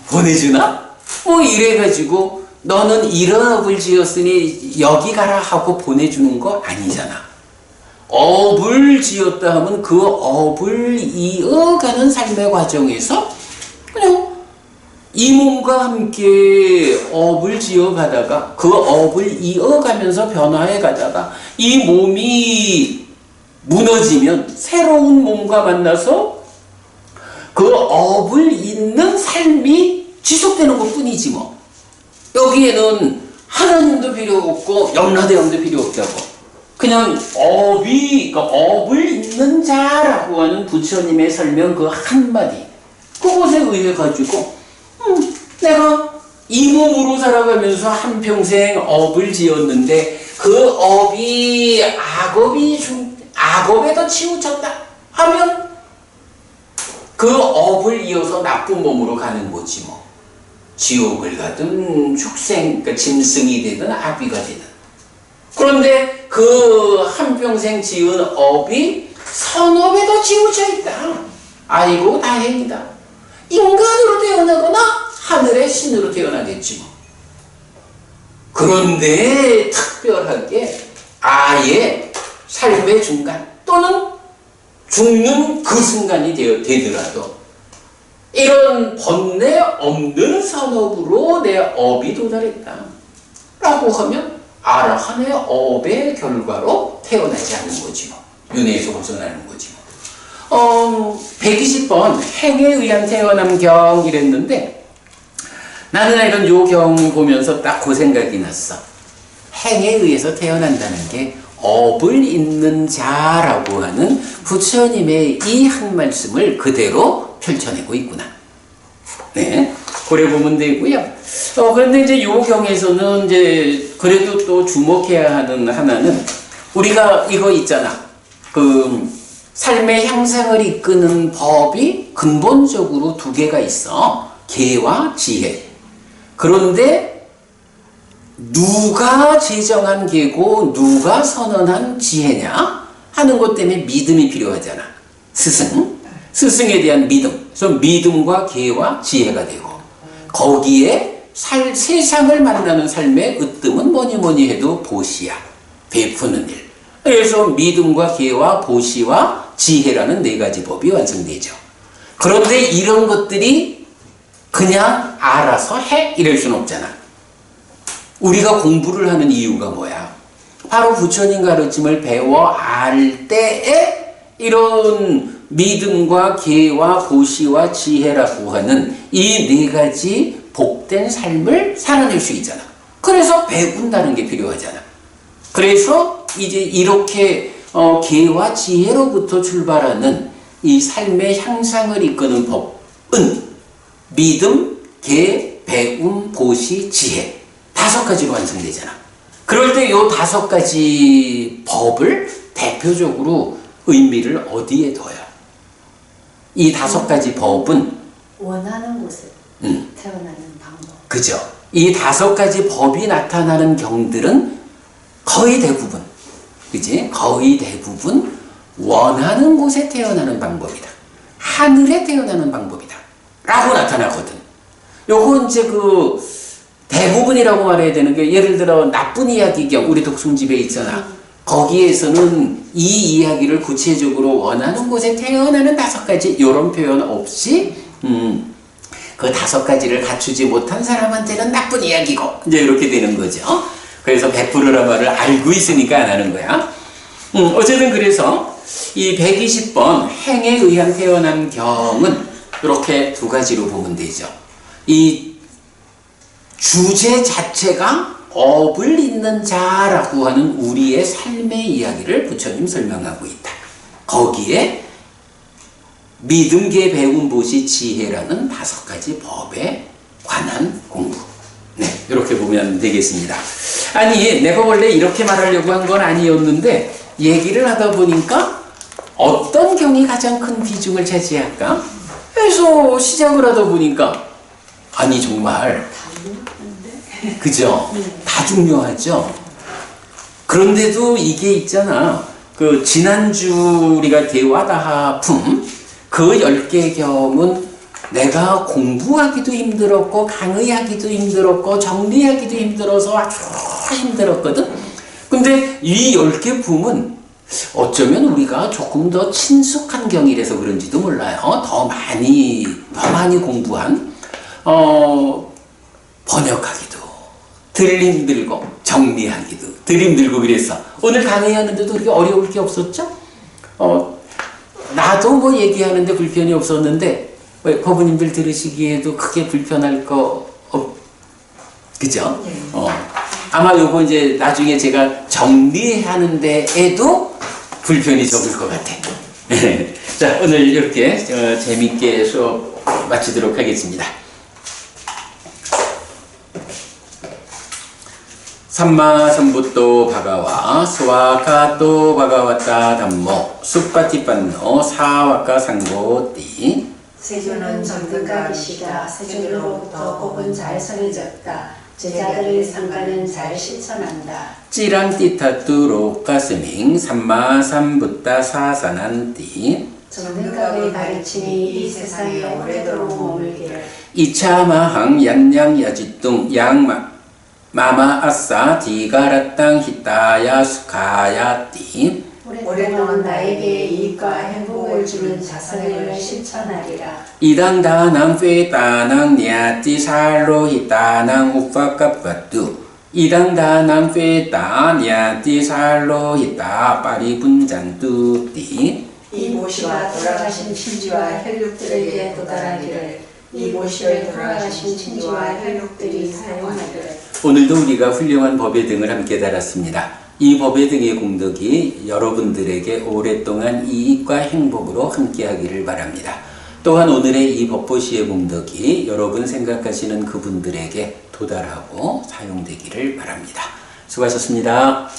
보내주나? 이래가지고 너는 이런 업을 지었으니 여기 가라 하고 보내주는 거 아니잖아. 업을 지었다 하면 그 업을 이어가는 삶의 과정에서 그냥 이 몸과 함께 업을 지어가다가 그 업을 이어가면서 변화해 가다가 이 몸이 무너지면 새로운 몸과 만나서 그 업을 잇는 삶이 지속되는 것 뿐이지 뭐. 여기에는 하나님도 필요 없고 염라대왕도 필요 없다고. 그냥 업을 잇는 자라고 하는 부처님의 설명 그 한마디, 그것에 의해 가지고 내가 이 몸으로 살아가면서 한평생 업을 지었는데 그 업이 악업에도 치우쳤다 하면 그 업을 이어서 나쁜 몸으로 가는 거지 뭐. 지옥을 가든 그러니까 짐승이 되든 아비가 되든. 그런데 그 한평생 지은 업이 선업에도 치우쳐 있다. 아이고 다행이다. 인간으로 태어나거나 하늘의 신으로 태어나겠지 뭐. 그런데 특별하게 아예 삶의 중간 또는 죽는 그 순간이 되더라도 이런 번뇌 없는 선업으로 내 업이 도달했다 라고 하면 아라한의 업의 결과로 태어나지 않는 거지 뭐. 윤회에서 벗어나는 거지 뭐. 120번 행에 의한 태어남 경 이랬는데 나는 이런 요 경 보면서 딱 그 생각이 났어. 행에 의해서 태어난다는 게 업을 잇는 자라고 하는 부처님의 이 한 말씀을 그대로 펼쳐내고 있구나. 네, 그래 보면 되고요. 그런데 이제 요 경에서는 이제 그래도 또 주목해야 하는 하나는 우리가 이거 있잖아. 그 삶의 향상을 이끄는 법이 근본적으로 두 개가 있어. 계와 지혜. 그런데 누가 제정한 계고 누가 선언한 지혜냐 하는 것 때문에 믿음이 필요하잖아. 스승에 대한 믿음. 그래서 믿음과 계와 지혜가 되고 거기에 세상을 만나는 삶의 으뜸은 뭐니 해도 보시야. 베푸는 일. 그래서 믿음과 계와 보시와 지혜라는 네 가지 법이 완성되죠. 그런데 이런 것들이 그냥 알아서 해? 이럴 수는 없잖아. 우리가 공부를 하는 이유가 뭐야? 바로 부처님 가르침을 배워 알 때에 이런 믿음과 계와 보시와 지혜라고 하는 이 네 가지 복된 삶을 살아낼 수 있잖아. 그래서 배운다는 게 필요하잖아. 그래서 이제 이렇게 계와 지혜로부터 출발하는 이 삶의 향상을 이끄는 법은 믿음, 계, 배움, 보시, 지혜 5가지로 완성되잖아. 그럴 때 이 5가지 법을 대표적으로 의미를 어디에 둬요? 이 5가지 법은 원하는 곳에 태어나는 방법. 그죠? 이 5가지 법이 나타나는 경들은 거의 대부분, 그지? 거의 대부분 원하는 곳에 태어나는 방법이다. 하늘에 태어나는 방법이다. 라고 나타나거든. 요거 이제 그 대부분이라고 말해야 되는 게 예를 들어 나쁜 이야기경 우리 독송집에 있잖아. 거기에서는 이 이야기를 구체적으로 원하는 곳에 태어나는 5가지 이런 표현 없이 그 5가지를 갖추지 못한 사람한테는 나쁜 이야기고 이제 이렇게 되는 거죠. 그래서 100%란 말을 알고 있으니까 안 하는 거야. 어쨌든 그래서 이 120번 행에 의한 태어난 경은 이렇게 2가지로 보면 되죠. 이 주제 자체가 업을 잇는 자라고 하는 우리의 삶의 이야기를 부처님 설명하고 있다. 거기에 믿음, 계, 배움, 보시, 지혜라는 5가지 법에 관한 공부. 네, 이렇게 보면 되겠습니다. 아니, 내가 원래 이렇게 말하려고 한 건 아니었는데 얘기를 하다 보니까 어떤 경이 가장 큰 비중을 차지할까? 해서 시작을 하다 보니까 아니 정말 그죠? 다 중요하죠? 그런데도 이게 있잖아. 그 지난주 우리가 대화다하품 그 10개 경은 내가 공부하기도 힘들었고 강의하기도 힘들었고 정리하기도 힘들어서 아주 힘들었거든. 근데 이 10개 품은 어쩌면 우리가 조금 더 친숙한 경이라서 그런지도 몰라요. 더 많이 공부한 번역하기도 덜 힘들고 정리하기도 덜 힘들고 그랬어. 오늘 강의하는데도 그렇게 어려울 게 없었죠? 나도 뭐 얘기하는데 불편이 없었는데 법부님들 들으시기에도 크게 불편할 거 그죠? 아마 요거 이제 나중에 제가 정리하는 데에도 불편이 적을 것 같아. 자, 오늘 이렇게 재밌게 수업 마치도록 하겠습니다. 삼마삼부토 바가와 스와카토 바가와타 담모 수파티판노 사와카 상고띠 세조는 정등가 계시다. 세조로부터 법은 잘 정해졌다. 제자들의 상가는 잘 실천한다. 찌랑띠타뚜 로카스밍 삼마삼부타 사사난띠 정등각의 가르침이 이 세상에 오래도록 머물기를. 이차마항 얀양야지뚱 마마아싸 디가라땅 히타야 수카야띠 오랫동안 나에게 이익과 행복을 주는 자선을 실천하리라. 이당다낭 페따낭 냐띠 살로 히타낭 우파카빠뚜 이당다낭 페따 냐띠 살로 히타 파리분잔뚜띠 이 모시가 돌아가신 친지와 혈육들에게 도달하기를. 이 모시를 돌아가신 친지와 혈육들이 사용하기를. 오늘도 우리가 훌륭한 법의 등을 함께 달았습니다. 이 법의 등의 공덕이 여러분들에게 오랫동안 이익과 행복으로 함께하기를 바랍니다. 또한 오늘의 이 법보시의 공덕이 여러분 생각하시는 그분들에게 도달하고 사용되기를 바랍니다. 수고하셨습니다.